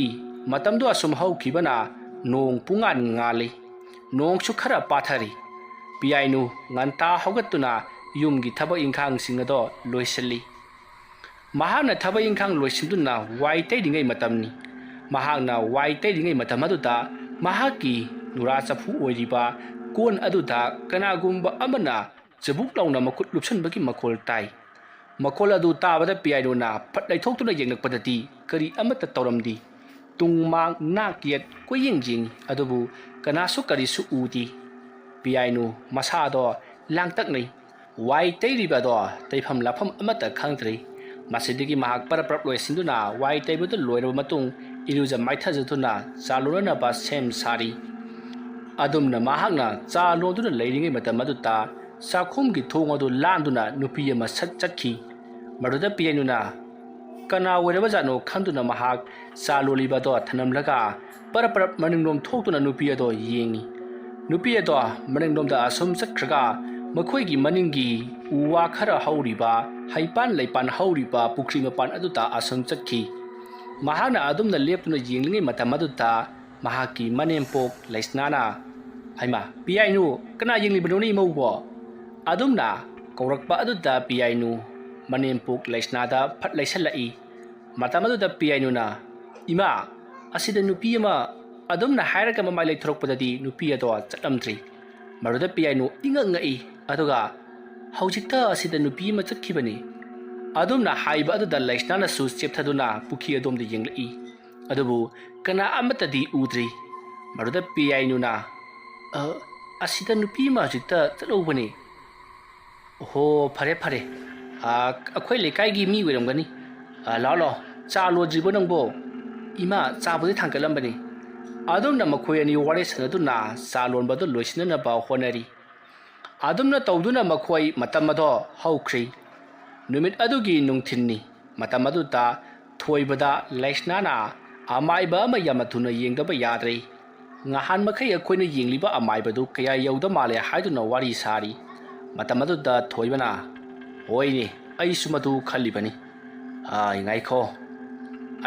ꯃꯇꯝꯗꯨ ꯑꯁꯨꯝ ꯍꯧꯈꯤꯕꯅ ꯅꯣꯡ ꯄꯨꯡꯉꯥꯟ ꯉꯥꯜꯂꯤ꯫ ꯅꯣꯡꯁꯨ ꯈꯔ ꯄꯥꯊꯔꯤ꯫ ꯄꯤꯌꯥꯏꯅꯨ ꯉꯟꯇꯥ ꯍꯧꯒꯠꯇꯨꯅ ꯌꯨꯝꯒꯤ ꯊꯕꯛ ꯏꯪꯈꯥꯡꯁꯤꯡ ꯑꯗꯣ ꯂꯣꯏꯁꯤꯜꯂꯤ꯫ ꯃꯍꯥꯛꯅ ꯊꯕꯛ ꯏꯪꯈꯥꯡ ꯂꯣꯏꯁꯤꯟꯗꯨꯅ ꯋꯥꯏ ꯇꯩꯔꯤꯉꯩ ꯃꯇꯝꯅꯤ꯫ ꯃꯍꯥꯛꯅ ꯋꯥꯏ ꯇꯩꯔꯤꯉꯩ ꯃꯇꯝ ꯑꯗꯨꯗ ꯃꯍꯥꯛꯀꯤ ꯅꯨꯔꯥ ꯆꯐꯨ ꯑꯣꯏꯔꯤꯕ ꯀꯣꯟ ꯑꯗꯨꯗ ꯀꯅꯥꯒꯨꯝꯕ ꯑꯃꯅ ꯆꯕꯨꯛ ꯂꯥꯎꯅ ꯃꯈꯨꯠ ꯂꯨꯞꯁꯟꯕꯒꯤ ꯃꯈꯣꯜ ꯇꯥꯏ꯫ ꯃꯈꯣꯜ ꯑꯗꯨ ꯇꯥꯕꯗ ꯄꯤꯌꯥꯏꯅꯨꯅ ꯐꯠ ꯂꯩꯊꯣꯛꯇꯨꯅ ꯌꯦꯡꯂꯛꯄꯗꯗꯤ ꯀꯔꯤ ꯑꯃꯠꯇ ꯇꯧꯔꯝꯗꯦ꯫ ꯇꯨꯡ ꯃꯥꯡ ꯅꯥꯛ ꯌꯦꯠ ꯀꯣꯏꯌꯦꯡ ꯑꯗꯨꯕꯨ ꯀꯅꯥꯁꯨ ꯀꯔꯤꯁꯨ ꯎꯗꯦ꯫ ꯄꯤꯌꯥꯏꯅꯨ ꯃꯁꯥꯗꯣ ꯂꯥꯡꯇꯛꯅꯩ꯫ ꯋꯥꯏ ꯇꯩꯔꯤꯕ ꯑꯗꯣ ꯇꯩꯐꯝ ꯂꯥꯛꯐꯝ ꯑꯃꯠꯇ ꯈꯪꯗ꯭ꯔꯤ꯫ ꯃꯁꯤꯗꯒꯤ ꯃꯍꯥꯛ ꯄꯔꯞ ꯂꯣꯏꯁꯤꯟꯗꯨꯅ ꯋꯥꯏ ꯇꯩꯕꯗꯨ ꯂꯣꯏꯔꯕ ꯃꯇꯨꯡ ꯏꯔꯨꯖ ꯃꯥꯏꯊꯖꯗꯨꯅ ꯆꯥ ꯂꯣꯟꯅꯅꯕ ꯁꯦꯝ ꯁꯥꯔꯤ꯫ ꯑꯗꯨꯝꯅ ꯃꯍꯥꯛꯅ ꯆꯥ ꯂꯣꯟꯗꯨꯅ ꯂꯩꯔꯤꯉꯩ ꯃꯇꯝ ꯑꯗꯨꯗ ꯆꯥꯛꯈꯨꯝꯒꯤ ꯊꯣꯡ ꯑꯗꯨ ꯂꯥꯟꯗꯨꯅ ꯅꯨꯄꯤ ꯑꯃ ꯁꯠ ꯆꯠꯈꯤ꯫ ꯃꯗꯨꯗ ꯄꯤꯌꯥꯏꯅꯨꯅ ꯀꯅꯥ ꯑꯣꯏꯔꯕꯖꯥꯠꯅꯣ ꯈꯪꯗꯨꯅ ꯃꯍꯥꯛ ꯆꯥ ꯂꯣꯜꯂꯤꯕ ꯑꯗꯣ ꯊꯅꯝꯂꯒ ꯄꯔꯞ ꯃꯅꯤꯡꯂꯣꯝ ꯊꯣꯛꯇꯨꯅ ꯅꯨꯄꯤ ꯑꯗꯣ ꯌꯦꯡꯉꯤ꯫ ꯅꯨꯄꯤ ꯑꯗꯣ ꯃꯅꯤꯡꯂꯣꯝꯗ ꯑꯁꯨꯝ ꯆꯠꯈ꯭ꯔꯒ ꯃꯈꯣꯏꯒꯤ ꯃꯅꯤꯡꯒꯤ ꯎ ꯋꯥ ꯈꯔ ꯍꯧꯔꯤꯕ ꯍꯩꯄꯥꯟ ꯂꯩꯄꯥꯟ ꯍꯧꯔꯤꯕ ꯄꯨꯈ꯭ꯔꯤ ꯃꯄꯥꯟ ꯑꯗꯨꯗ ꯑꯁꯨꯝ ꯆꯠꯈꯤ꯫ ꯃꯍꯥꯛꯅ ꯑꯗꯨꯝꯅ ꯂꯦꯞꯇꯨꯅ ꯌꯦꯡꯂꯤꯉꯩ ꯃꯇꯝ ꯑꯗꯨꯗ ꯃꯍꯥꯛꯀꯤ ꯃꯅꯦꯝꯄꯣꯛ ꯂꯩꯁꯅꯥꯅ ꯍꯩꯃꯥ ꯄꯤꯌꯥꯏꯅꯨ ꯀꯅꯥ ꯌꯦꯡꯂꯤꯕꯅꯣꯅꯦ ꯏꯃꯧꯕꯣ? ꯑꯗꯨꯝꯅ ꯀꯧꯔꯛꯄ ꯑꯗꯨꯗ ꯄꯤꯌꯥꯏꯅꯨ ꯃꯅꯦꯝꯄꯣꯛ ꯂꯩꯁꯅꯥꯗ ꯐꯠ ꯂꯩꯁꯜꯂꯛꯏ꯫ ꯃꯇꯝ ꯑꯗꯨꯗ ꯄꯤꯌꯥꯏꯅꯨꯅ ꯏꯃꯥ ꯑꯁꯤꯗ ꯅꯨꯄꯤ ꯑꯃ ꯑꯗꯨꯝꯅ ꯍꯥꯏꯔꯒ ꯃꯃꯥꯏ ꯂꯩꯊꯣꯔꯛꯄꯗꯗꯤ ꯅꯨꯄꯤ ꯑꯗꯣ ꯆꯠꯂꯝꯗ꯭ꯔꯤ꯫ ꯃꯗꯨꯗ ꯄꯤꯌꯥꯏꯅꯨ ꯏꯉꯛ ꯉꯛꯏ꯫ ꯑꯗꯨꯒ ꯍꯧꯖꯤꯛꯇ ꯑꯁꯤꯗ ꯅꯨꯄꯤ ꯑꯃ ꯆꯠꯈꯤꯕꯅꯤ ꯑꯗꯨꯝꯅ ꯍꯥꯏꯕ ꯑꯗꯨꯗ ꯂꯩꯁꯅꯥꯅꯁꯨ ꯆꯦꯞꯊꯗꯨꯅ ꯄꯨꯈ꯭ꯔꯤ ꯑꯗꯣꯝꯗ ꯌꯦꯡꯂꯛꯏ ꯑꯗꯨꯕꯨ ꯀꯅꯥ ꯑꯃꯠꯇꯗꯤ ꯎꯗ꯭ꯔꯤ ꯃꯗꯨꯗ ꯄꯤꯌꯥꯏꯅꯨꯅ ꯑꯁꯤꯗ ꯅꯨꯄꯤ ꯑꯃ ꯍꯧꯖꯤꯛꯇ ꯆꯠꯍꯧꯕꯅꯤ ꯑꯣꯍꯣ ꯐꯔꯦ ꯐꯔꯦ ꯑꯩꯈꯣꯏ ꯂꯩꯀꯥꯏꯒꯤ ꯃꯤ ꯑꯣꯏꯔꯝꯒꯅꯤ ꯂꯥꯛꯑꯣ ꯂꯥꯛꯑꯣ ꯆꯥ ꯂꯣꯟꯗ꯭ꯔꯤꯕꯣ ꯅꯪꯕꯣ ꯏꯃꯥ ꯆꯥꯕꯨꯗꯤ ꯊꯥꯡꯒꯠꯂꯝꯕꯅꯤ ꯑꯗꯨꯝꯅ ꯃꯈꯣꯏ ꯑꯅꯤ ꯋꯥꯔꯤ ꯁꯥꯟꯅꯗꯨꯅ ꯆꯥ ꯂꯣꯟꯕꯗꯨ ꯂꯣꯏꯁꯤꯟꯅꯅꯕ ꯍꯣꯠꯅꯔꯤ ꯑꯗꯨꯝꯅ ꯇꯧꯗꯨꯅ ꯃꯈꯣꯏ ꯃꯇꯝ ꯑꯗꯣ ꯍꯧꯈ꯭ꯔꯤ ꯅꯨꯃꯤꯠ ꯑꯗꯨꯒꯤ ꯅꯨꯡꯊꯤꯟꯅꯤ ꯃꯇꯝ ꯑꯗꯨꯗ ꯊꯣꯏꯕꯗ ꯂꯩꯁꯅꯥꯅ ꯑꯃꯥꯏꯕ ꯑꯃ ꯌꯥꯝꯅ ꯊꯨꯅ ꯌꯦꯡꯗꯕ ꯌꯥꯗ꯭ꯔꯦ ꯉꯍꯥꯟ ꯃꯈꯩ ꯑꯩꯈꯣꯏꯅ ꯌꯦꯡꯂꯤꯕ ꯑꯃꯥꯏꯕꯗꯨ ꯀꯌꯥ ꯌꯧꯗ ꯃꯥꯜꯂꯦ ꯍꯥꯏꯗꯨꯅ ꯋꯥꯔꯤ ꯁꯥꯔꯤ ꯃꯇꯝ ꯑꯗꯨꯗ ꯊꯣꯏꯕꯅ ꯍꯣꯏꯅꯦ ꯑꯩꯁꯨ ꯃꯗꯨ ꯈꯜꯂꯤꯕꯅꯤ ꯉꯥꯏꯈꯣ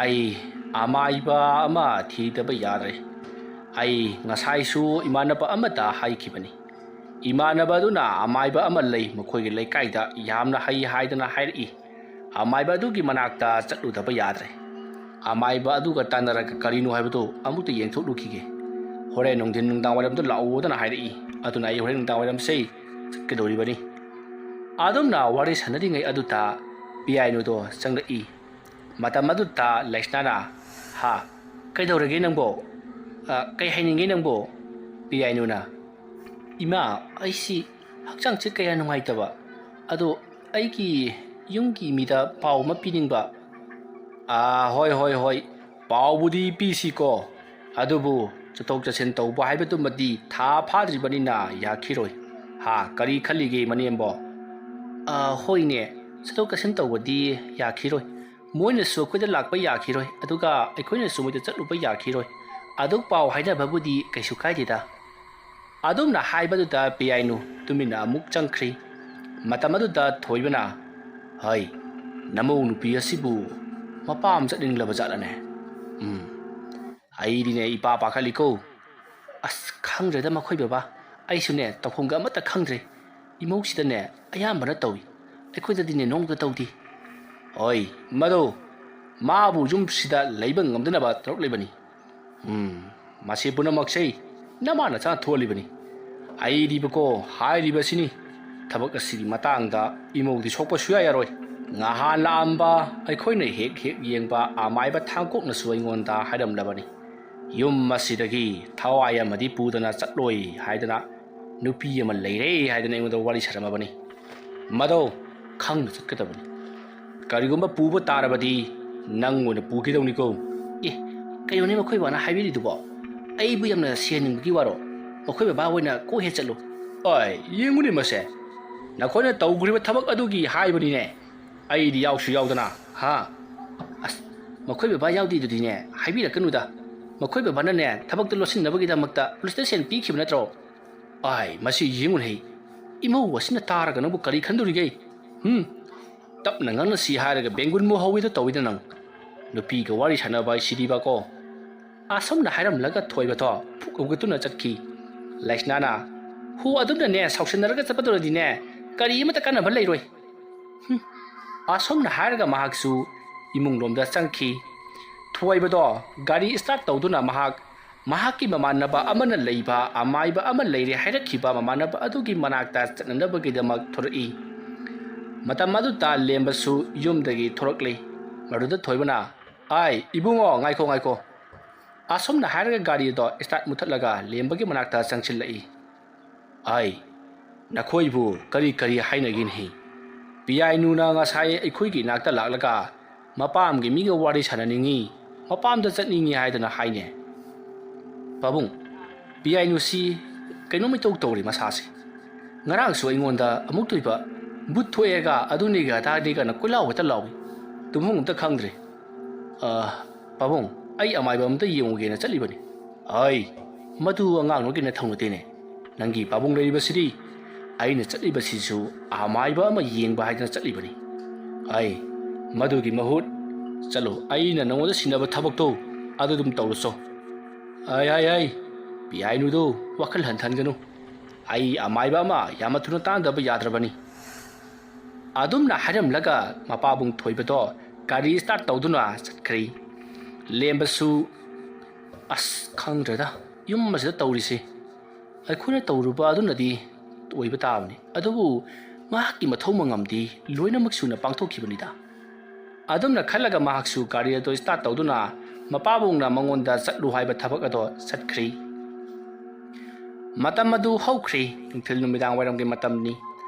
ꯑꯩ ꯑꯃꯥꯏꯕ ꯑꯃ ꯊꯤꯗꯕ ꯌꯥꯗ꯭ꯔꯦ ꯑꯩ ꯉꯁꯥꯏꯁꯨ ꯏꯃꯥꯟꯅꯕ ꯑꯃꯗ ꯍꯥꯏꯈꯤꯕꯅꯤ ꯏꯃꯥꯟꯅꯕ ꯑꯗꯨꯅ ꯑꯃꯥꯏꯕ ꯑꯃ ꯂꯩ ꯃꯈꯣꯏꯒꯤ ꯂꯩꯀꯥꯏꯗ ꯌꯥꯝꯅ ꯍꯩ ꯍꯥꯏꯗꯅ ꯍꯥꯏꯔꯛꯏ ꯑꯃꯥꯏꯕ ꯑꯗꯨꯒꯤ ꯃꯅꯥꯛꯇ ꯆꯠꯂꯨꯗꯕ ꯌꯥꯗ꯭ꯔꯦ ꯑꯃꯥꯏꯕ ꯑꯗꯨꯒ ꯇꯥꯟꯅꯔꯒ ꯀꯔꯤꯅꯣ ꯍꯥꯏꯕꯗꯨ ꯑꯃꯨꯛꯇ ꯌꯦꯡꯊꯣꯛꯂꯨꯈꯤꯒꯦ ꯍꯣꯔꯦꯟ ꯅꯨꯡꯊꯤꯟ ꯅꯨꯡꯗꯥꯡ ꯋꯥꯏꯔꯝꯗ ꯂꯥꯛꯑꯣꯗꯅ ꯍꯥꯏꯔꯛꯏ ꯑꯗꯨꯅ ꯑꯩ ꯍꯣꯔꯦꯟ ꯅꯨꯡꯗꯥꯡ ꯋꯥꯏꯔꯝꯁꯦ ꯆꯠꯀꯗꯧꯔꯤꯕꯅꯤ ꯑꯗꯨꯝꯅ ꯋꯥꯔꯤ ꯁꯥꯟꯅꯔꯤꯉꯩ ꯑꯗꯨꯗ ꯄꯤꯌꯥꯏꯅꯨꯗꯣ ꯆꯪꯂꯛꯏ ꯃꯇꯝ ꯑꯗꯨꯗ ꯂꯩꯁꯅꯥꯅ ꯀꯩꯗꯧꯔꯒꯦ ꯅꯪꯕꯣ ꯀꯩ ꯍꯥꯏꯅꯤꯡꯉꯦ ꯅꯪꯕꯣ ꯄꯤꯌꯥꯏꯅꯨꯅ ꯏꯃꯥ ꯑꯩꯁꯤ ꯍꯛꯆꯥꯡꯁꯦ ꯀꯌꯥ ꯅꯨꯡꯉꯥꯏꯇꯕ ꯑꯗꯣ ꯑꯩꯒꯤ ꯌꯨꯝꯒꯤ ꯃꯤꯗ ꯄꯥꯎ ꯑꯃ ꯄꯤꯅꯤꯡꯕ ꯍꯣꯏ ꯄꯥꯎꯕꯨꯗꯤ ꯄꯤꯁꯤꯀꯣ ꯑꯗꯨꯕꯨ ꯆꯠꯊꯣꯛ ꯆꯠꯁꯤꯟ ꯇꯧꯕ ꯍꯥꯏꯕꯗꯨꯃꯗꯤ ꯊꯥ ꯐꯥꯗ꯭ꯔꯤꯕꯅꯤꯅ ꯌꯥꯈꯤꯔꯣꯏ ꯀꯔꯤ ꯈꯜꯂꯤꯒꯦ ꯃꯅꯦꯝꯕꯣ ꯍꯣꯏꯅꯦ ꯆꯠꯊꯣꯛ ꯆꯠꯁꯤꯟ ꯇꯧꯕꯗꯤ ꯌꯥꯈꯤꯔꯣꯏ ꯃꯣꯏꯅꯁꯨ ꯑꯩꯈꯣꯏꯗ ꯂꯥꯛꯄ ꯌꯥꯈꯤꯔꯣꯏ ꯑꯗꯨꯒ ꯑꯩꯈꯣꯏꯅꯁꯨ ꯃꯣꯏꯗ ꯆꯠꯂꯨꯕ ꯌꯥꯈꯤꯔꯣꯏ ꯑꯗꯨ ꯄꯥꯎ ꯍꯥꯏꯅꯕꯕꯨꯗꯤ ꯀꯩꯁꯨ ꯀꯥꯏꯗꯦꯗ ꯑꯗꯨꯝꯅ ꯍꯥꯏꯕꯗꯨꯗ ꯄꯤꯌꯥꯏꯅꯨ ꯇꯨꯃꯤꯟꯅ ꯑꯃꯨꯛ ꯆꯪꯈ꯭ꯔꯤ ꯃꯇꯝ ꯑꯗꯨꯗ ꯊꯣꯏꯕꯅ ꯍꯩ ꯅꯃꯧ ꯅꯨꯄꯤ ꯑꯁꯤꯕꯨ ꯃꯄꯥꯝ ꯆꯠꯅꯤꯡꯂꯕ ꯖꯥꯠꯂꯅꯦ ꯑꯩꯗꯤꯅꯦ ꯏꯄꯥ ꯄꯥꯈꯠꯂꯤꯀꯣ ꯈꯪꯗ꯭ꯔꯦꯗ ꯃꯈꯣꯏ ꯕꯕꯥ ꯑꯩꯁꯨꯅꯦ ꯇꯧꯐꯝꯒ ꯑꯃꯠꯇ ꯈꯪꯗ꯭ꯔꯦ ꯏꯃꯧꯁꯤꯗꯅꯦ ꯑꯌꯥꯝꯕꯅ ꯇꯧꯏ ꯑꯩꯈꯣꯏꯗꯗꯤꯅꯦ ꯅꯣꯡꯃꯇ ꯇꯧꯗꯦ ꯍꯣꯏ ꯃꯗꯨ ꯃꯥꯕꯨ ꯌꯨꯝꯁꯤꯗ ꯂꯩꯕ ꯉꯝꯗꯅꯕ ꯇꯧꯔꯛꯂꯤꯕꯅꯤ ꯃꯁꯤ ꯄꯨꯝꯅꯃꯛꯁꯦ ꯅꯃꯥꯅ ꯆꯥꯅ ꯊꯣꯛꯍꯜꯂꯤꯕꯅꯤ ꯑꯩꯗꯤꯕꯀꯣ ꯍꯥꯏꯔꯤꯕꯁꯤꯅꯤ ꯊꯕꯛ ꯑꯁꯤꯒꯤ ꯃꯇꯥꯡꯗ ꯏꯃꯧꯗꯤ ꯁꯣꯛꯄ ꯁꯨꯡꯌꯥ ꯌꯥꯔꯣꯏ ꯉꯍꯥꯟ ꯂꯥꯛꯑꯝꯕ ꯑꯩꯈꯣꯏꯅ ꯍꯦꯛ ꯌꯦꯡꯕ ꯑꯃꯥꯏꯕ ꯊꯥꯡꯀꯣꯛꯅꯁꯨ ꯑꯩꯉꯣꯟꯗ ꯍꯥꯏꯔꯝꯂꯕꯅꯤ ꯌꯨꯝ ꯑꯁꯤꯗꯒꯤ ꯊꯋꯥꯏ ꯑꯃꯗꯤ ꯄꯨꯗꯅ ꯆꯠꯂꯣꯏ ꯍꯥꯏꯗꯅ ꯅꯨꯄꯤ ꯑꯃ ꯂꯩꯔꯦ ꯍꯥꯏꯗꯅ ꯑꯩꯉꯣꯟꯗ ꯋꯥꯔꯤ ꯁꯥꯔꯝꯃꯕꯅꯤ ꯃꯗꯣ ꯈꯪꯅ ꯆꯠꯀꯗꯕꯅꯤ ꯀꯔꯤꯒꯨꯝꯕ ꯄꯨꯕ ꯇꯥꯔꯕꯗꯤ ꯅꯪ ꯑꯣꯏꯅ ꯄꯨꯈꯤꯗꯧꯅꯤꯀꯣ ꯀꯩꯅꯣꯅꯦ ꯃꯈꯣꯏ ꯕꯕꯥꯅ ꯍꯥꯏꯕꯤꯔꯤꯗꯨꯕꯣ ꯑꯩꯕꯨ ꯌꯥꯝꯅ ꯁꯦꯟꯅꯤꯡꯕꯒꯤ ꯋꯥꯔꯣ ꯃꯈꯣꯏ ꯕꯕꯥ ꯑꯣꯏꯅ ꯀꯣꯛ ꯍꯦꯛ ꯆꯠꯂꯨ ꯌꯦꯡꯉꯨꯅꯦ ꯃꯁꯦ ꯅꯈꯣꯏꯅ ꯇꯧꯈ꯭ꯔꯤꯕ ꯊꯕꯛ ꯑꯗꯨꯒꯤ ꯍꯥꯏꯕꯅꯤꯅꯦ ꯑꯩꯗꯤ ꯌꯥꯎꯁꯨ ꯌꯥꯎꯗꯅ ꯃꯈꯣꯏ ꯕꯕꯥ ꯌꯥꯎꯗꯦꯗꯨꯗꯤꯅꯦ ꯍꯥꯏꯕꯤꯔꯛꯀꯅꯨꯗ ꯃꯈꯣꯏ ꯕꯕꯥꯅꯅꯦ ꯊꯕꯛꯇꯨ ꯂꯣꯠꯁꯤꯟꯅꯕꯒꯤꯗꯃꯛꯇ ꯄꯨꯂꯤꯁꯇ ꯁꯦꯟ ꯄꯤꯈꯤꯕ ꯅꯠꯇ꯭ꯔꯣ ꯃꯁꯤ ꯌꯦꯡꯉꯨꯅꯦ ꯏꯃꯧ ꯑꯁꯤꯅ ꯇꯥꯔꯒ ꯅꯪꯕꯨ ꯀꯔꯤ ꯈꯟꯗꯣꯔꯤꯒꯦ ꯇꯞꯅ ꯉꯥꯡꯅꯁꯤ ꯍꯥꯏꯔꯒ ꯕꯦꯡꯒꯨꯟꯕꯨ ꯍꯧꯋꯤꯗ ꯇꯧꯋꯤꯗ ꯅꯪ ꯅꯨꯄꯤꯒ ꯋꯥꯔꯤ ꯁꯥꯟꯅꯕ ꯍꯥꯏꯁꯤꯗꯤꯕꯀꯣ ꯑꯁꯨꯝꯅ ꯍꯥꯏꯔꯝꯂꯒ ꯊꯣꯏꯕꯗꯣ ꯐꯨꯛ ꯍꯧꯒꯠꯇꯨꯅ ꯆꯠꯈꯤ ꯂꯩꯁꯅꯥꯅ ꯑꯗꯨꯝꯅꯅꯦ ꯁꯥꯎꯁꯤꯟꯅꯔꯒ ꯆꯠꯄꯗꯨꯔꯗꯤꯅꯦ ꯀꯔꯤ ꯑꯃꯠꯇ ꯀꯥꯟꯅꯕ ꯂꯩꯔꯣꯏ ꯑꯁꯨꯝꯅ ꯍꯥꯏꯔꯒ ꯃꯍꯥꯛꯁꯨ ꯏꯃꯨꯡꯂꯣꯝꯗ ꯆꯪꯈꯤ ꯊꯣꯏꯕꯗꯣ ꯒꯥꯔꯤ ꯁ꯭ꯇꯥꯔꯠ ꯇꯧꯗꯨꯅ ꯃꯍꯥꯛꯀꯤ ꯃꯃꯥꯟꯅꯕ ꯑꯃꯅ ꯂꯩꯕ ꯑꯃꯥꯏꯕ ꯑꯃ ꯂꯩꯔꯦ ꯍꯥꯏꯔꯛꯈꯤꯕ ꯃꯃꯥꯟꯅꯕ ꯑꯗꯨꯒꯤ ꯃꯅꯥꯛꯇ ꯆꯠꯅꯅꯕꯒꯤꯗꯃꯛ ꯊꯣꯔꯛꯏ ꯃꯇꯝ ꯑꯗꯨꯗ ꯂꯦꯝꯕꯁꯨ ꯌꯨꯝꯗꯒꯤ ꯊꯣꯔꯛꯂꯤ ꯃꯗꯨꯗ ꯊꯣꯏꯕꯅ ꯏꯕꯨꯡꯉꯣ ꯉꯥꯏꯈꯣ ꯑꯁꯨꯝꯅ ꯍꯥꯏꯔꯒ ꯒꯥꯔꯤꯗꯣ ꯁ꯭ꯇꯥꯔꯠ ꯃꯨꯊꯠꯂꯒ ꯂꯦꯝꯕꯒꯤ ꯃꯅꯥꯛꯇ ꯆꯪꯁꯤꯜꯂꯛꯏ ꯅꯈꯣꯏꯕꯨ ꯀꯔꯤ ꯍꯥꯏꯅꯒꯦꯅꯦ ꯄꯤꯌꯥꯏꯅꯨꯅ ꯉꯁꯥꯏ ꯑꯩꯈꯣꯏꯒꯤ ꯅꯥꯛꯇ ꯂꯥꯛꯂꯒ ꯃꯄꯥꯝꯒꯤ ꯃꯤꯒ ꯋꯥꯔꯤ ꯁꯥꯟꯅꯅꯤꯡꯉꯤ ꯃꯄꯥꯝꯗ ꯆꯠꯅꯤꯡꯉꯤ ꯍꯥꯏꯗꯅ ꯍꯥꯏꯅꯦ ꯄꯥꯕꯨꯡ ꯄꯤꯌꯥꯏꯅꯨꯁꯤ ꯀꯩꯅꯣꯝ ꯏꯇꯧ ꯇꯧꯔꯤ ꯃꯁꯥꯁꯦ ꯉꯔꯥꯡꯁꯨ ꯑꯩꯉꯣꯟꯗ ꯑꯃꯨꯛ ꯇꯣꯏꯕ ꯕꯨꯠ ꯊꯣꯛꯑꯦꯒ ꯑꯗꯨꯅꯤꯒ ꯑꯗꯥꯅꯤꯒꯅ ꯀꯣꯏꯂꯥꯎ ꯍꯦꯛꯇ ꯂꯥꯎꯏ ꯇꯨꯝꯐꯝ ꯑꯝꯇ ꯈꯪꯗ꯭ꯔꯦ ꯄꯥꯕꯨꯡ ꯑꯩ ꯑꯃꯥꯏꯕ ꯑꯝꯇ ꯌꯦꯡꯉꯨꯒꯦꯅ ꯆꯠꯂꯤꯕꯅꯤ ꯃꯗꯨ ꯑꯉꯥꯡ ꯅꯣꯏꯒꯤꯅ ꯊꯧꯅꯗꯦꯅꯦ ꯅꯪꯒꯤ ꯄꯥꯕꯨꯡ ꯂꯩꯔꯤꯕꯁꯤꯗꯤ ꯑꯩꯅ ꯆꯠꯂꯤꯕꯁꯤꯁꯨ ꯑꯃꯥꯏꯕ ꯑꯃ ꯌꯦꯡꯕ ꯍꯥꯏꯗꯅ ꯆꯠꯂꯤꯕꯅꯤ ꯃꯗꯨꯒꯤ ꯃꯍꯨꯠ ꯆꯠꯂꯣ ꯑꯩꯅ ꯅꯉꯣꯟꯗ ꯁꯤꯟꯅꯕ ꯊꯕꯛꯇꯣ ꯑꯗꯨ ꯑꯗꯨꯝ ꯇꯧꯔꯨꯆꯣ ꯄꯤꯌꯥꯏꯅꯨꯗꯨ ꯋꯥꯈꯜ ꯍꯟꯊꯟꯒꯅꯨ ꯑꯩ ꯑꯃꯥꯏꯕ ꯑꯃ ꯌꯥꯝꯅ ꯊꯨꯅ ꯇꯥꯟꯅꯗꯕ ꯌꯥꯗ꯭ꯔꯕꯅꯤ ꯑꯗꯨꯝꯅ ꯍꯥꯏꯔꯝꯂꯒ ꯃꯄꯥꯕꯨꯡ ꯊꯣꯏꯕꯗꯣ ꯒꯥꯔꯤ ꯁ꯭ꯇꯥꯔꯠ ꯇꯧꯗꯨꯅ ꯆꯠꯈ꯭ꯔꯤ ꯂꯦꯝꯕꯁꯨ ꯈꯪꯗ꯭ꯔꯦꯗ ꯌꯨꯝ ꯑꯁꯤꯗ ꯇꯧꯔꯤꯁꯤ ꯑꯩꯈꯣꯏꯅ ꯇꯧꯔꯨꯕ ꯑꯗꯨꯅꯗꯤ ꯑꯣꯏꯕ ꯇꯥꯕꯅꯤ ꯑꯗꯨꯕꯨ ꯃꯍꯥꯛꯀꯤ ꯃꯊꯧ ꯃꯉꯝꯗꯤ ꯂꯣꯏꯅꯃꯛ ꯁꯨꯅ ꯄꯥꯡꯊꯣꯛꯈꯤꯕꯅꯤꯗ꯫ ꯑꯗꯨꯝꯅ ꯈꯜꯂꯒ ꯃꯍꯥꯛꯁꯨ ꯒꯥꯔꯤ ꯑꯗꯨ ꯁ꯭ꯇꯥꯔꯠ ꯇꯧꯗꯨꯅ ꯃꯄꯥꯕꯨꯡꯅ ꯃꯉꯣꯟꯗ ꯆꯠꯂꯨ ꯍꯥꯏꯕ ꯊꯕꯛ ꯑꯗꯨ ꯆꯠꯈ꯭ꯔꯤ꯫ ꯃꯇꯝ ꯑꯗꯨ ꯍꯧꯈ꯭ꯔꯤ꯫ ꯅꯨꯡꯊꯤꯜ ꯅꯨꯃꯤꯗꯥꯡ ꯋꯥꯏꯔꯝꯒꯤ ꯃꯇꯝꯅꯤ꯫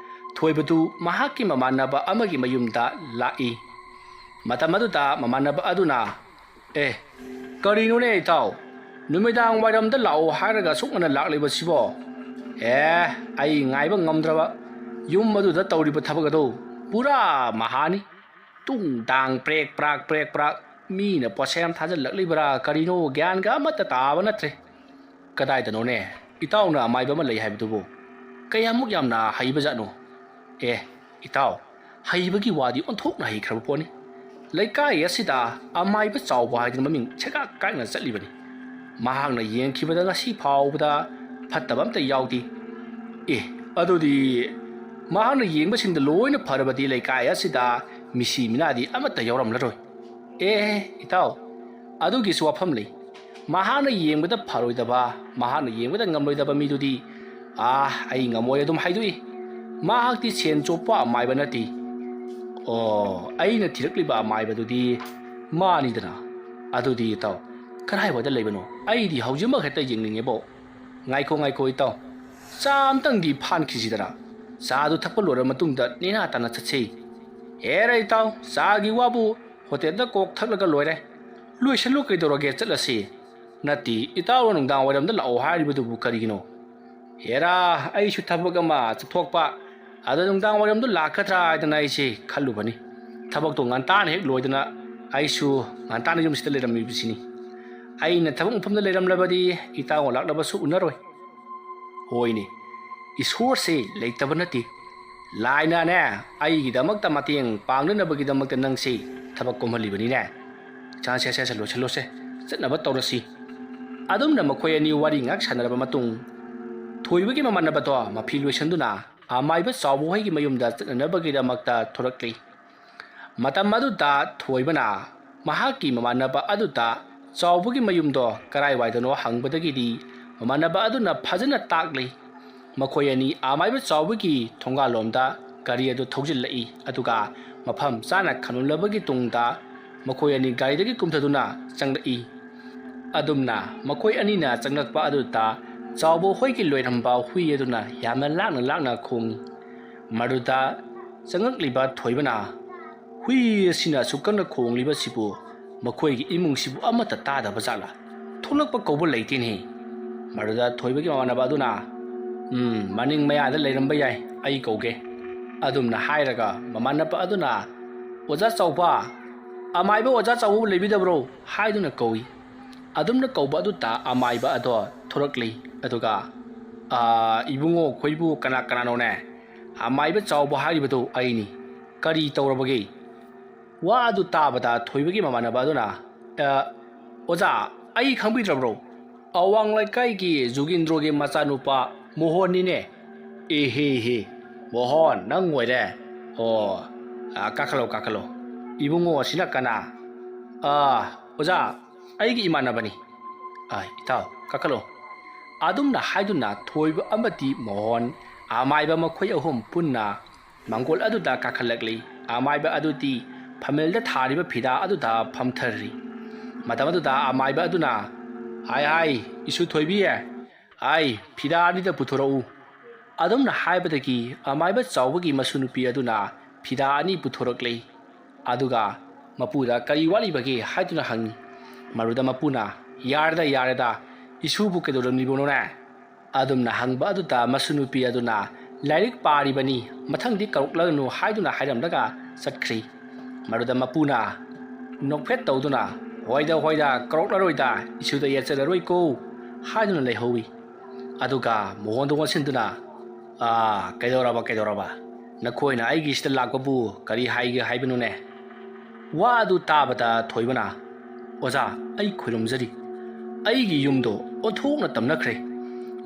ꯊꯣꯏꯕꯗꯨ ꯃꯍꯥꯛꯀꯤ ꯃꯃꯥꯟꯅꯕ ꯑꯃꯒꯤ ꯃꯌꯨꯝꯗ ꯂꯥꯛꯏ꯫ ꯃꯇꯝ ꯑꯗꯨꯗ ꯃꯃꯥꯟꯅꯕ ꯑꯗꯨꯅ ꯀꯔꯤꯅꯣꯅꯦ ꯏꯇꯥꯎ, ꯅꯨꯃꯤꯗꯥꯡ ꯋꯥꯏꯔꯝꯗ ꯂꯥꯛꯑꯣ ꯍꯥꯏꯔꯒ ꯁꯨꯛ ꯉꯟꯅ ꯂꯥꯛꯂꯤꯕꯁꯤꯕꯣ? ꯑꯩ ꯉꯥꯏꯕ ꯉꯝꯗ꯭ꯔꯕ, ꯌꯨꯝ ꯑꯗꯨꯗ ꯇꯧꯔꯤꯕ ꯊꯕꯛ ꯑꯗꯨ ꯄꯨꯔꯥ ꯃꯍꯥꯅꯤ꯫ ꯇꯨꯡ ꯗꯥꯡ ꯄ꯭ꯔꯦꯛ ꯄ꯭ꯔꯥꯛ ꯃꯤꯅ ꯄꯣꯠꯁꯦꯝ ꯊꯥꯖꯤꯜꯂꯛꯂꯤꯕ꯭ꯔꯥ ꯀꯔꯤꯅꯣ ꯒ꯭ꯌꯥꯟꯒ ꯑꯃꯠꯇ ꯇꯥꯕ ꯅꯠꯇ꯭ꯔꯦ꯫ ꯀꯗꯥꯏꯗꯅꯣꯅꯦ ꯏꯇꯥꯎꯅ ꯑꯃꯥꯏꯕ ꯑꯃ ꯂꯩ ꯍꯥꯏꯕꯗꯨꯕꯨ? ꯀꯌꯥꯃꯨꯛ ꯌꯥꯝꯅ ꯍꯩꯕꯖꯥꯠꯅꯣ? ꯏꯇꯥꯎ, ꯍꯩꯕꯒꯤ ꯋꯥꯗꯤ ꯑꯣꯟꯊꯣꯛꯅ ꯍꯩꯈ꯭ꯔꯕ ꯄꯣꯠꯅꯤ꯫ ꯂꯩꯀꯥꯏ ꯑꯁꯤꯗ ꯑꯃꯥꯏꯕ ꯆꯥꯎꯕ ꯍꯥꯏꯗꯅ ꯃꯃꯤꯡ ꯁꯦꯒꯥꯛ ꯀꯥꯏꯅ ꯆꯠꯂꯤꯕꯅꯤ꯫ ꯃꯍꯥꯛꯅ ꯌꯦꯡꯈꯤꯕꯗ ꯉꯁꯤ ꯐꯥꯎꯕꯗ ꯐꯠꯇꯕ ꯑꯝꯇ ꯌꯥꯎꯗꯦ꯫ ꯑꯗꯨꯗꯤ ꯃꯍꯥꯛꯅ ꯌꯦꯡꯕꯁꯤꯡꯗ ꯂꯣꯏꯅ ꯐꯔꯕꯗꯤ ꯂꯩꯀꯥꯏ ꯑꯁꯤꯗ ꯃꯤꯁꯤ ꯃꯤꯅꯥꯗꯤ ꯑꯃꯠꯇ ꯌꯥꯎꯔꯝꯂꯔꯣꯏ꯫ ꯏꯇꯥꯎ, ꯑꯗꯨꯒꯤꯁꯨ ꯋꯥꯐꯝ ꯂꯩ꯫ ꯃꯍꯥꯛꯅ ꯌꯦꯡꯕꯗ ꯐꯔꯣꯏꯗꯕ, ꯃꯍꯥꯛꯅ ꯌꯦꯡꯕꯗ ꯉꯝꯂꯣꯏꯗꯕ ꯃꯤꯗꯨꯗꯤ ꯑꯩ ꯉꯝꯃꯣꯏ ꯑꯗꯨꯝ ꯍꯥꯏꯗꯣꯛꯏ꯫ ꯃꯍꯥꯛꯇꯤ ꯁꯦꯟ ꯆꯣꯞꯄ ꯑꯃꯥꯏꯕ ꯅꯠꯇꯦ꯫ ꯑꯩꯅ ꯊꯤꯔꯛꯂꯤꯕ ꯑꯃꯥꯏꯕꯗꯨꯗꯤ ꯃꯥꯅꯤꯗꯅ꯫ ꯑꯗꯨꯗꯤ ꯏꯇꯥꯎ ꯀꯗꯥꯏꯋꯥꯏꯗ ꯂꯩꯕꯅꯣ? ꯑꯩꯗꯤ ꯍꯧꯖꯤꯛꯃꯛ ꯍꯦꯛꯇ ꯌꯦꯡꯅꯤꯡꯉꯦꯕꯣ꯫ ꯉꯥꯏꯈꯣ ꯏꯇꯥꯎ, ꯆꯥ ꯑꯝꯇꯪꯗꯤ ꯐꯥꯟꯈꯤꯁꯤꯗꯅ꯫ ꯆꯥꯗꯨ ꯊꯛꯄ ꯂꯣꯏꯔꯕ ꯃꯇꯨꯡꯗ ꯅꯦꯅꯥ ꯇꯥꯅ ꯆꯠꯁꯦ꯫ ꯍꯦꯔꯥ ꯏꯇꯥꯎ, ꯆꯥꯒꯤ ꯋꯥꯕꯨ ꯍꯣꯇꯦꯜꯗ ꯀꯣꯛ ꯊꯛꯂꯒ ꯂꯣꯏꯔꯦ꯫ ꯂꯣꯏꯁꯜꯂꯨ ꯀꯩꯗꯧꯔꯒꯦ ꯆꯠꯂꯁꯤ꯫ ꯅꯠꯇꯦ, ꯏꯇꯥꯎꯅ ꯅꯨꯡꯗꯥꯡ ꯋꯥꯏꯔꯝꯗ ꯂꯥꯛꯑꯣ ꯍꯥꯏꯔꯤꯕꯗꯨꯕꯨ ꯀꯔꯤꯒꯤꯅꯣ? ꯍꯦꯔꯥ, ꯑꯩꯁꯨ ꯊꯕꯛ ꯑꯃ ꯆꯠꯊꯣꯛꯄ, ꯑꯗ ꯅꯨꯡꯗꯥꯡ ꯋꯥꯏꯔꯝꯗꯣ ꯂꯥꯛꯀꯗ꯭ꯔꯥ ꯍꯥꯏꯗꯅ ꯑꯩꯁꯦ ꯈꯜꯂꯨꯕꯅꯤ꯫ ꯊꯕꯛꯇꯣ ꯉꯟꯇꯥꯅ ꯍꯦꯛ ꯂꯣꯏꯗꯅ ꯑꯩꯁꯨ ꯉꯟꯇꯥꯅ ꯌꯨꯝꯁꯤꯗ ꯂꯩꯔꯝꯃꯤꯕꯁꯤꯅꯤ꯫ ꯑꯩꯅ ꯊꯕꯛ ꯃꯐꯝꯗ ꯂꯩꯔꯝꯂꯕꯗꯤ ꯏꯇꯥꯎꯅ ꯂꯥꯛꯂꯕꯁꯨ ꯎꯅꯔꯣꯏ꯫ ꯍꯣꯏꯅꯦ, ꯏꯁꯣꯔꯁꯦ ꯂꯩꯇꯕ ꯅꯠꯇꯦ꯫ ꯂꯥꯏꯅꯅꯦ ꯑꯩꯒꯤꯗꯃꯛꯇ ꯃꯇꯦꯡ ꯄꯥꯡꯅꯅꯕꯒꯤꯗꯃꯛꯇ ꯅꯪꯁꯦ ꯊꯕꯛ ꯀꯣꯝꯍꯜꯂꯤꯕꯅꯤꯅꯦ꯫ ꯁꯦ ꯂꯣꯏꯁꯜꯂꯣꯁꯦ, ꯆꯠꯅꯕ ꯇꯧꯔꯁꯤ꯫ ꯑꯗꯨꯝꯅ ꯃꯈꯣꯏ ꯑꯅꯤ ꯋꯥꯔꯤ ꯉꯥꯏꯍꯥꯛ ꯁꯥꯟꯅꯔꯕ ꯃꯇꯨꯡ ꯊꯣꯏꯕꯒꯤ ꯃꯃꯥꯟꯅꯕꯗꯣ ꯃꯐꯤ ꯂꯣꯏꯁꯟꯗꯨꯅ ꯑꯃꯥꯏꯕ ꯆꯥꯎꯕ ꯍꯣꯏꯒꯤ ꯃꯌꯨꯝꯗ ꯆꯠꯅꯅꯕꯒꯤꯗꯃꯛꯇ ꯊꯣꯔꯛꯂꯤ꯫ ꯃꯇꯝ ꯑꯗꯨꯗ ꯊꯣꯏꯕꯅ ꯃꯍꯥꯛꯀꯤ ꯃꯃꯥꯟꯅꯕ ꯑꯗꯨꯗ ꯆꯥꯎꯕꯒꯤ ꯃꯌꯨꯝꯗꯣ ꯀꯔꯥꯏꯋꯥꯏꯗꯅꯣ ꯍꯪꯕꯗꯒꯤꯗꯤ ꯃꯃꯥꯟꯅꯕ ꯑꯗꯨꯅ ꯐꯖꯅ ꯇꯥꯛꯂꯤ꯫ ꯃꯈꯣꯏ ꯑꯅꯤ ꯑꯃꯥꯏꯕ ꯆꯥꯎꯕꯒꯤ ꯊꯣꯡꯒꯥꯜꯂꯣꯝꯗ ꯒꯥꯔꯤ ꯑꯗꯨ ꯊꯧꯖꯤꯜꯂꯛꯏ꯫ ꯑꯗꯨꯒ ꯃꯐꯝ ꯆꯥꯅ ꯈꯪꯂꯕꯒꯤ ꯇꯨꯡꯗ ꯃꯈꯣꯏ ꯑꯅꯤ ꯒꯥꯔꯤꯗꯒꯤ ꯀꯨꯝꯊꯗꯨꯅ ꯆꯪꯂꯛꯏ꯫ ꯑꯗꯨꯝꯅ ꯃꯈꯣꯏ ꯑꯅꯤꯅ ꯆꯪꯂꯛꯄ ꯑꯗꯨꯗ ꯆꯥꯎꯕ ꯍꯣꯏꯒꯤ ꯂꯣꯏꯔꯝꯕ ꯍꯨꯏ ꯑꯗꯨꯅ ꯌꯥꯝꯅ ꯂꯥꯡꯅ ꯈꯣꯡꯏ꯫ ꯃꯗꯨꯗ ꯆꯪꯂꯛꯂꯤꯕ ꯊꯣꯏꯕꯅ ꯍꯨꯏ ꯑꯁꯤꯅ ꯑꯁꯨꯛ ꯀꯟꯅ ꯈꯣꯡꯂꯤꯕꯁꯤꯕꯨ ꯃꯈꯣꯏꯒꯤ ꯏꯃꯨꯡꯁꯤꯕꯨ ꯑꯃꯠꯇ ꯇꯥꯗꯕ ꯖꯥꯠꯂꯥ? ꯊꯣꯛꯂꯛꯄ ꯀꯧꯕ ꯂꯩꯇꯦꯅꯦ꯫ ꯃꯗꯨꯗ ꯊꯣꯏꯕꯒꯤ ꯃꯃꯥꯟꯅꯕ ꯑꯗꯨꯅ ꯃꯅꯤꯡ ꯃꯌꯥꯗ ꯂꯩꯔꯝꯕ ꯌꯥꯏ, ꯑꯩ ꯀꯧꯒꯦ꯫ ꯑꯗꯨꯝꯅ ꯍꯥꯏꯔꯒ ꯃꯃꯥꯟꯅꯕ ꯑꯗꯨꯅ ꯑꯣꯖꯥ ꯆꯥꯎꯕ, ꯑꯃꯥꯏꯕ ꯑꯣꯖꯥ ꯆꯥꯎꯕꯕꯨ ꯂꯩꯕꯤꯗꯕ꯭ꯔꯣ ꯍꯥꯏꯗꯨꯅ ꯀꯧꯏ꯫ ꯑꯗꯨꯝꯅ ꯀꯧꯕ ꯑꯗꯨꯗ ꯑꯃꯥꯏꯕ ꯑꯗꯣ ꯊꯣꯔꯛꯂꯤ꯫ ꯑꯗꯨꯒ ꯏꯕꯨꯡꯉꯣ ꯈꯣꯏꯕꯨ ꯀꯅꯥꯅꯣꯅꯦ? ꯑꯃꯥꯏꯕ ꯆꯥꯎꯕ ꯍꯥꯏꯔꯤꯕꯗꯨ ꯑꯩꯅꯤ꯫ ꯀꯔꯤ ꯇꯧꯔꯕꯒꯦ? ꯋꯥ ꯑꯗꯨ ꯇꯥꯕꯗ ꯊꯣꯏꯕꯒꯤ ꯃꯃꯥꯟꯅꯕ ꯑꯗꯨꯅ ꯑꯣꯖꯥ, ꯑꯩ ꯈꯪꯕꯤꯗ꯭ꯔꯕ꯭ꯔꯣ? ꯑꯋꯥꯡ ꯂꯩꯀꯥꯏꯒꯤ ꯖꯨꯒꯤꯟꯗ꯭ꯔꯣꯒꯤ ꯃꯆꯥꯅꯨꯄꯥ ꯃꯣꯍꯣꯟꯅꯤꯅꯦ꯫ ꯃꯣꯍꯣꯟ ꯅꯪ ꯑꯣꯏꯔꯦ? ꯀꯥꯈꯠꯂꯣ꯫ ꯏꯕꯨꯡꯉꯣ ꯑꯁꯤꯅ ꯀꯅꯥ? ꯑꯣꯖꯥ, ꯑꯩꯒꯤ ꯏꯃꯥꯟꯅꯕꯅꯤ꯫ ꯏꯇꯥꯎ ꯀꯥꯈꯠꯂꯣ꯫ ꯑꯗꯨꯝꯅ ꯍꯥꯏꯗꯨꯅ ꯊꯣꯏꯕ ꯑꯃꯗꯤ ꯃꯣꯍꯣꯟ ꯑꯃꯥꯏꯕ ꯃꯈꯣꯏ ꯑꯍꯨꯝ ꯄꯨꯟꯅ ꯃꯥꯡꯒꯣꯜ ꯑꯗꯨꯗ ꯀꯥꯈꯠꯂꯛꯂꯤ꯫ ꯑꯃꯥꯏꯕ ꯑꯗꯨꯗꯤ ꯐꯝꯃꯦꯜꯗ ꯊꯥꯔꯤꯕ ꯐꯤꯗꯥ ꯑꯗꯨꯗ ꯐꯝꯊꯔꯤ꯫ ꯃꯇꯝ ꯑꯗꯨꯗ ꯑꯃꯥꯏꯕ ꯑꯗꯨꯅ ꯏꯁꯨ ꯊꯣꯏꯕꯤ, ꯐꯤꯗꯥ ꯑꯅꯤꯗ ꯄꯨꯊꯣꯔꯛꯎ꯫ ꯑꯗꯨꯝꯅ ꯍꯥꯏꯕꯗꯒꯤ ꯑꯃꯥꯏꯕ ꯆꯥꯎꯕꯒꯤ ꯃꯁꯨꯅꯨꯄꯤ ꯑꯗꯨꯅ ꯐꯤꯗꯥ ꯑꯅꯤ ꯄꯨꯊꯣꯔꯛꯂꯤ꯫ ꯑꯗꯨꯒ ꯃꯄꯨꯗ ꯀꯔꯤ ꯋꯥꯠꯂꯤꯕꯒꯦ ꯍꯥꯏꯗꯨꯅ ꯍꯪꯉꯤ꯫ ꯃꯗꯨꯗ ꯃꯄꯨꯅ ꯌꯥꯔꯦꯗ ꯏꯁꯨꯕꯨ ꯀꯩꯗꯧꯔꯝꯂꯤꯕꯅꯣꯅꯦ? ꯑꯗꯨꯝꯅ ꯍꯪꯕ ꯑꯗꯨꯗ ꯃꯁꯨꯅꯨꯄꯤ ꯑꯗꯨꯅ ꯂꯥꯏꯔꯤꯛ ꯄꯥꯔꯤꯕꯅꯤ, ꯃꯊꯪꯗꯤ ꯀꯧꯔꯛꯂꯒꯅꯨ ꯍꯥꯏꯗꯨꯅ ꯍꯥꯏꯔꯝꯂꯒ ꯆꯠꯈ꯭ꯔꯤ꯫ ꯃꯗꯨꯗ ꯃꯄꯨꯅ ꯅꯣꯛꯐꯦꯠ ꯇꯧꯗꯨꯅ ꯍꯣꯏꯗ ꯀꯧꯔꯛꯂꯔꯣꯏꯗ, ꯏꯁꯨꯗ ꯌꯦꯠꯆꯔꯔꯣꯏꯀꯣ ꯍꯥꯏꯗꯨꯅ ꯂꯩꯍꯧꯏ꯫ ꯑꯗꯨꯒ ꯃꯣꯍꯣꯟꯗ ꯑꯣꯟꯁꯤꯟꯗꯨꯅ ꯀꯩꯗꯧꯔꯕ? ꯅꯈꯣꯏꯅ ꯑꯩꯒꯤꯁꯤꯗ ꯂꯥꯛꯄꯕꯨ ꯀꯔꯤ ꯍꯥꯏꯒꯦ ꯍꯥꯏꯕꯅꯣꯅꯦ? ꯋꯥ ꯑꯗꯨ ꯇꯥꯕꯗ ꯊꯣꯏꯕꯅ ꯑꯣꯖꯥ, ꯑꯩ ꯈꯨꯔꯨꯝꯖꯔꯤ꯫ ꯑꯩꯒꯤ ꯌꯨꯝꯗꯣ ꯑꯣꯟꯊꯣꯛꯅ ꯇꯝꯅꯈ꯭ꯔꯦ,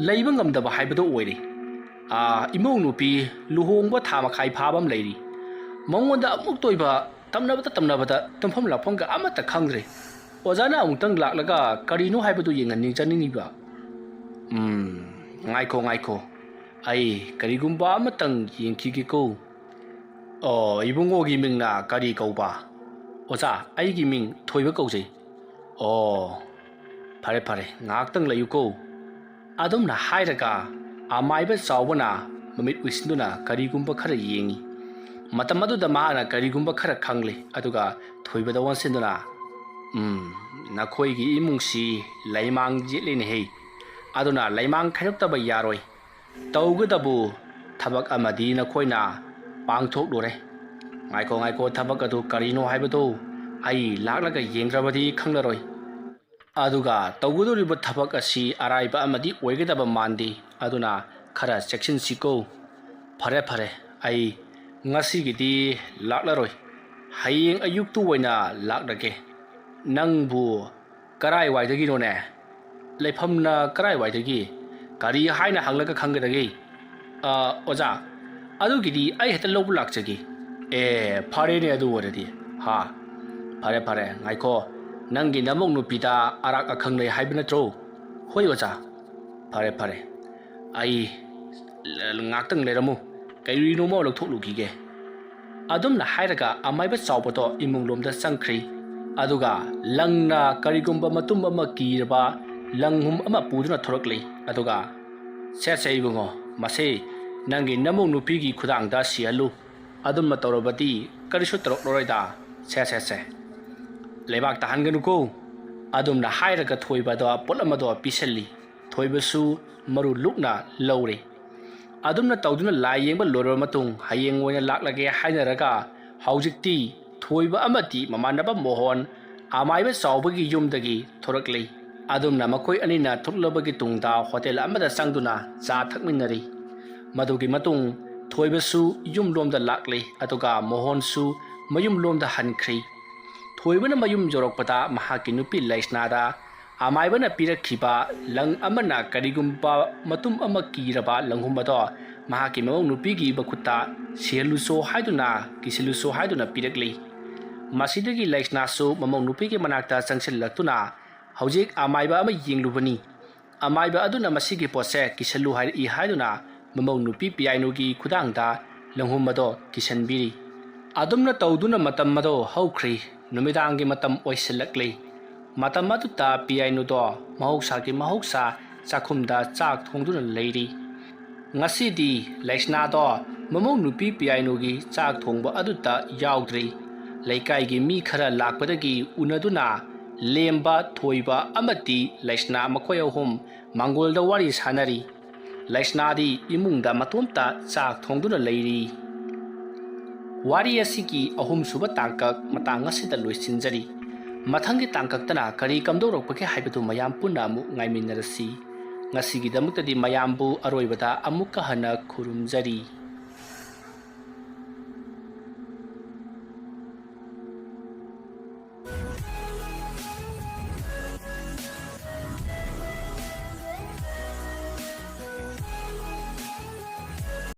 ꯂꯩꯕ ꯉꯝꯗꯕ ꯍꯥꯏꯕꯗꯣ ꯑꯣꯏꯔꯦ꯫ ꯏꯃꯧ ꯅꯨꯄꯤ ꯂꯨꯍꯣꯡꯕ ꯊꯥ ꯃꯈꯥꯏ ꯐꯥꯕ ꯑꯃ ꯂꯩꯔꯤ꯫ ꯃꯉꯣꯟꯗ ꯑꯃꯨꯛ ꯇꯣꯏꯕ ꯇꯝꯅꯕꯗ ꯇꯨꯝꯐꯝ ꯂꯥꯛꯐꯝꯒ ꯑꯃꯠꯇ ꯈꯪꯗ꯭ꯔꯦ꯫ ꯑꯣꯖꯥꯅ ꯑꯃꯨꯛꯇꯪ ꯂꯥꯛꯂꯒ ꯀꯔꯤꯅꯣ ꯍꯥꯏꯕꯗꯨ ꯌꯦꯡꯍꯟꯅꯤꯡꯕ꯫ ꯉꯥꯏꯈꯣ, ꯑꯩ ꯀꯔꯤꯒꯨꯝꯕ ꯑꯃꯇꯪ ꯌꯦꯡꯈꯤꯒꯦꯀꯣ꯫ ꯑꯣ ꯏꯕꯨꯡꯉꯣꯒꯤ ꯃꯤꯡꯅ ꯀꯔꯤ ꯀꯧꯕ? ꯑꯣꯖꯥ ꯑꯩꯒꯤ ꯃꯤꯡ ꯊꯣꯏꯕ ꯀꯧꯖꯩ꯫ ꯑꯣ ꯐꯔꯦ ꯐꯔꯦ ꯉꯥꯏꯍꯥꯛꯇꯪ ꯂꯩꯌꯨꯀꯣ꯫ ꯑꯗꯨꯝꯅ ꯍꯥꯏꯔꯒ ꯑꯃꯥꯏꯕ ꯆꯥꯎꯕꯅ ꯃꯃꯤꯠ ꯎꯏꯁꯤꯟꯗꯨꯅ ꯀꯔꯤꯒꯨꯝꯕ ꯈꯔ ꯌꯦꯡꯉꯤ꯫ ꯃꯇꯝ ꯑꯗꯨꯗ ꯃꯍꯥꯛꯅ ꯀꯔꯤꯒꯨꯝꯕ ꯈꯔ ꯈꯪꯂꯦ ꯑꯗꯨꯒ ꯊꯣꯏꯕꯗ ꯑꯣꯟꯁꯤꯟꯗꯨꯅ ꯅꯈꯣꯏꯒꯤ ꯏꯃꯨꯡꯁꯤ ꯂꯩꯃꯥꯡ ꯌꯦꯠꯂꯤꯅꯦꯍꯦ, ꯑꯗꯨꯅ ꯂꯩꯃꯥꯡ ꯈꯥꯏꯗꯣꯛꯇꯕ ꯌꯥꯔꯣꯏ꯫ ꯇꯧꯒꯗꯕꯨ ꯊꯕꯛ ꯑꯃꯗꯤ ꯅꯈꯣꯏꯅ ꯄꯥꯡꯊꯣꯛꯂꯨꯔꯦ꯫ ꯉꯥꯏꯈꯣ ꯉꯥꯏꯈꯣ ꯊꯕꯛ ꯑꯗꯨ ꯀꯔꯤꯅꯣ ꯍꯥꯏꯕꯗꯨ ꯑꯩ ꯂꯥꯛꯂꯒ ꯌꯦꯡꯗ꯭ꯔꯕꯗꯤ ꯈꯪꯂꯔꯣꯏ꯫ ꯑꯗꯨꯒ ꯇꯧꯒꯗꯧꯔꯤꯕ ꯊꯕꯛ ꯑꯁꯤ ꯑꯔꯥꯏꯕ ꯑꯃꯗꯤ ꯑꯣꯏꯒꯗꯕ ꯃꯥꯟꯗꯦ, ꯑꯗꯨꯅ ꯈꯔ ꯆꯦꯛꯁꯤꯟꯁꯤꯀꯣ꯫ ꯐꯔꯦ ꯐꯔꯦ ꯑꯩ ꯉꯁꯤꯒꯤꯗꯤ ꯂꯥꯛꯂꯔꯣꯏ, ꯍꯌꯦꯡ ꯑꯌꯨꯛꯇꯨ ꯑꯣꯏꯅ ꯂꯥꯛꯂꯒꯦ꯫ ꯅꯪꯕꯨ ꯀꯔꯥꯏꯋꯥꯏꯗꯒꯤꯅꯣꯅꯦ? ꯂꯩꯐꯝꯅ ꯀꯔꯥꯏꯋꯥꯏꯗꯒꯤ? ꯀꯔꯤ ꯍꯥꯏꯅ ꯍꯪꯂꯒ ꯈꯪꯒꯗꯒꯦ? ꯑꯣꯖꯥ ꯑꯗꯨꯒꯤꯗꯤ ꯑꯩ ꯍꯦꯛꯇ ꯂꯧꯕ ꯂꯥꯛꯆꯒꯦ꯫ ꯑꯦ ꯐꯔꯦꯅꯦ ꯑꯗꯨ ꯑꯣꯏꯔꯗꯤ ꯐꯔꯦ ꯐꯔꯦ ꯉꯥꯏꯈꯣ, ꯅꯪꯒꯤ ꯅꯃꯧ ꯅꯨꯄꯤꯗ ꯑꯔꯥꯛ ꯑꯈꯪ ꯂꯩ ꯍꯥꯏꯕ ꯅꯠꯇ꯭ꯔꯣ? ꯍꯣꯏ ꯑꯣꯖꯥ꯫ ꯐꯔꯦ ꯐꯔꯦ ꯑꯩ ꯉꯥꯛꯇꯪ ꯂꯩꯔꯝꯃꯨ, ꯀꯔꯤꯅꯣꯃ ꯂꯧꯊꯣꯛꯂꯨꯈꯤꯒꯦ꯫ ꯑꯗꯨꯝꯅ ꯍꯥꯏꯔꯒ ꯑꯃꯥꯏꯕ ꯆꯥꯎꯕꯗꯣ ꯏꯃꯨꯡꯂꯣꯝꯗ ꯆꯪꯈ꯭ꯔꯤ꯫ ꯑꯗꯨꯒ ꯂꯪꯅ ꯀꯔꯤꯒꯨꯝꯕ ꯃꯇꯨꯝ ꯑꯃ ꯀꯤꯔꯕ ꯂꯪꯍꯨꯝ ꯑꯃ ꯄꯨꯗꯨꯅ ꯊꯣꯔꯛꯂꯤ꯫ ꯑꯗꯨꯒ ꯁꯦ ꯏꯕꯨꯡꯉꯣ, ꯃꯁꯤ ꯅꯪꯒꯤ ꯅꯃꯧ ꯅꯨꯄꯤꯒꯤ ꯈꯨꯗꯥꯡꯗ ꯁꯤꯍꯜꯂꯨ, ꯑꯗꯨꯝꯅ ꯇꯧꯔꯕꯗꯤ ꯀꯔꯤꯁꯨ ꯇꯧꯔꯛꯂꯔꯣꯏꯗ꯫ ꯁꯦ ꯂꯩꯕꯥꯛ ꯇꯥꯍꯟꯒꯅꯨꯀꯣ꯫ ꯑꯗꯨꯝꯅ ꯍꯥꯏꯔꯒ ꯊꯣꯏꯕꯗ ꯄꯣꯠ ꯑꯃꯗꯣ ꯄꯤꯁꯜꯂꯤ꯫ ꯊꯣꯏꯕꯁꯨ ꯃꯔꯨ ꯂꯨꯛꯅ ꯂꯧꯔꯦ꯫ ꯑꯗꯨꯝꯅ ꯇꯧꯗꯨꯅ ꯂꯥꯏ ꯌꯦꯡꯕ ꯂꯣꯏꯔꯕ ꯃꯇꯨꯡ ꯍꯌꯦꯡ ꯑꯣꯏꯅ ꯂꯥꯛꯂꯒꯦ ꯍꯥꯏꯅꯔꯒ ꯍꯧꯖꯤꯛꯇꯤ ꯊꯣꯏꯕ ꯑꯃꯗꯤ ꯃꯃꯥꯟꯅꯕ ꯃꯣꯍꯣꯟ ꯑꯃꯥꯏꯕ ꯆꯥꯎꯕꯒꯤ ꯌꯨꯝꯗꯒꯤ ꯊꯣꯔꯛꯂꯤ꯫ ꯑꯗꯨꯝꯅ ꯃꯈꯣꯏ ꯑꯅꯤꯅ ꯊꯣꯛꯂꯕꯒꯤ ꯇꯨꯡꯗ ꯍꯣꯇꯦꯜ ꯑꯃꯗ ꯆꯪꯗꯨꯅ ꯆꯥ ꯊꯛꯃꯤꯟꯅꯔꯤ꯫ ꯃꯗꯨꯒꯤ ꯃꯇꯨꯡ ꯊꯣꯏꯕꯁꯨ ꯌꯨꯝꯂꯣꯝꯗ ꯂꯥꯛꯂꯤ, ꯑꯗꯨꯒ ꯃꯣꯍꯣꯟꯁꯨ ꯃꯌꯨꯝꯂꯣꯝꯗ ꯍꯟꯈ꯭ꯔꯤ꯫ ꯊꯣꯏꯕꯅ ꯃꯌꯨꯝ ꯌꯧꯔꯛꯄꯗ ꯃꯍꯥꯛꯀꯤ ꯅꯨꯄꯤ ꯂꯩꯁꯅꯥꯗ ꯑꯃꯥꯏꯕꯅ ꯄꯤꯔꯛꯈꯤꯕ ꯂꯪ ꯑꯃꯅ ꯀꯔꯤꯒꯨꯝꯕ ꯃꯇꯨꯝ ꯑꯃ ꯀꯤꯔꯕ ꯂꯪꯍꯨꯝ ꯑꯗꯣ ꯃꯍꯥꯛꯀꯤ ꯃꯃꯧ ꯅꯨꯄꯤꯒꯤ ꯃꯈꯨꯠꯇ ꯁꯤꯍꯜꯂꯨꯆꯣ ꯍꯥꯏꯗꯨꯅ ꯀꯤꯁꯤꯜꯂꯨꯆꯣ ꯍꯥꯏꯗꯨꯅ ꯄꯤꯔꯛꯂꯤ꯫ ꯃꯁꯤꯗꯒꯤ ꯂꯩꯁꯅꯥꯁꯨ ꯃꯃꯧ ꯅꯨꯄꯤꯒꯤ ꯃꯅꯥꯛꯇ ꯆꯪꯁꯤꯜꯂꯛꯇꯨꯅ ꯍꯧꯖꯤꯛ ꯑꯃꯥꯏꯕ ꯑꯃ ꯌꯦꯡꯂꯨꯕꯅꯤ, ꯑꯃꯥꯏꯕ ꯑꯗꯨꯅ ꯃꯁꯤꯒꯤ ꯄꯣꯠꯁꯦ ꯀꯤꯁꯜꯂꯨ ꯍꯥꯏꯔꯛꯏ ꯍꯥꯏꯗꯨꯅ ꯃꯃꯧ ꯅꯨꯄꯤ ꯄꯤꯌꯥꯏꯅꯨꯒꯤ ꯈꯨꯗꯥꯡꯗ ꯂꯪꯍꯨꯝ ꯑꯗꯣ ꯀꯤꯁꯟꯕꯤꯔꯤ꯫ ꯑꯗꯨꯝꯅ ꯇꯧꯗꯨꯅ ꯃꯇꯝ ꯑꯗꯣ ꯍꯧꯈ꯭ꯔꯤ꯫ ꯅꯨꯃꯤꯗꯥꯡꯒꯤ ꯃꯇꯝ ꯑꯣꯏꯁꯤꯜꯂꯛꯂꯤ꯫ ꯃꯇꯝ ꯑꯗꯨꯗ ꯄꯤꯌꯥꯏꯅꯨꯗꯣ ꯃꯍꯧꯁꯥ ꯆꯥꯛꯈꯨꯝꯗ ꯆꯥꯛ ꯊꯣꯡꯗꯨꯅ ꯂꯩꯔꯤ꯫ ꯉꯁꯤꯗꯤ ꯂꯩꯁꯅꯥꯗꯣ ꯃꯃꯧ ꯅꯨꯄꯤ ꯄꯤꯌꯥꯏꯅꯨꯒꯤ ꯆꯥꯛ ꯊꯣꯡꯕ ꯑꯗꯨꯗ ꯌꯥꯎꯗ꯭ꯔꯤ꯫ ꯂꯩꯀꯥꯏꯒꯤ ꯃꯤ ꯈꯔ ꯂꯥꯛꯄꯗꯒꯤ ꯎꯅꯗꯨꯅ ꯂꯦꯝꯕ, ꯊꯣꯏꯕ ꯑꯃꯗꯤ ꯂꯩꯁꯅꯥ ꯃꯈꯣꯏ ꯑꯍꯨꯝ ꯃꯥꯡꯒꯣꯜꯗ ꯋꯥꯔꯤ ꯁꯥꯅꯔꯤ꯫ ꯂꯩꯁꯅꯥꯗꯤ ꯏꯃꯨꯡꯗ ꯃꯇꯣꯝꯇ ꯆꯥꯛ ꯊꯣꯡꯗꯨꯅ ꯂꯩꯔꯤ꯫ ꯋꯥꯔꯤ ꯑꯁꯤꯒꯤ ꯑꯍꯨꯝꯁꯨꯕ ꯇꯥꯡꯀꯛ ꯃꯇꯥꯡ ꯑꯁꯤꯗ ꯂꯣꯏꯁꯤꯟꯖꯔꯤ꯫ ꯃꯊꯪꯒꯤ ꯇꯥꯡꯀꯛꯇꯅ ꯀꯔꯤ ꯀꯝꯗꯧꯔꯛꯄꯒꯦ ꯍꯥꯏꯕꯗꯨ ꯃꯌꯥꯝ ꯄꯨꯟꯅ ꯑꯃꯨꯛ ꯉꯥꯏꯃꯤꯟꯅꯔꯁꯤ꯫ ꯉꯁꯤꯒꯤꯗꯃꯛꯇꯗꯤ ꯃꯌꯥꯝꯕꯨ ꯑꯔꯣꯏꯕꯗ ꯑꯃꯨꯛꯀ ꯍꯟꯅ ꯈꯨꯔꯨꯝꯖꯔꯤ꯫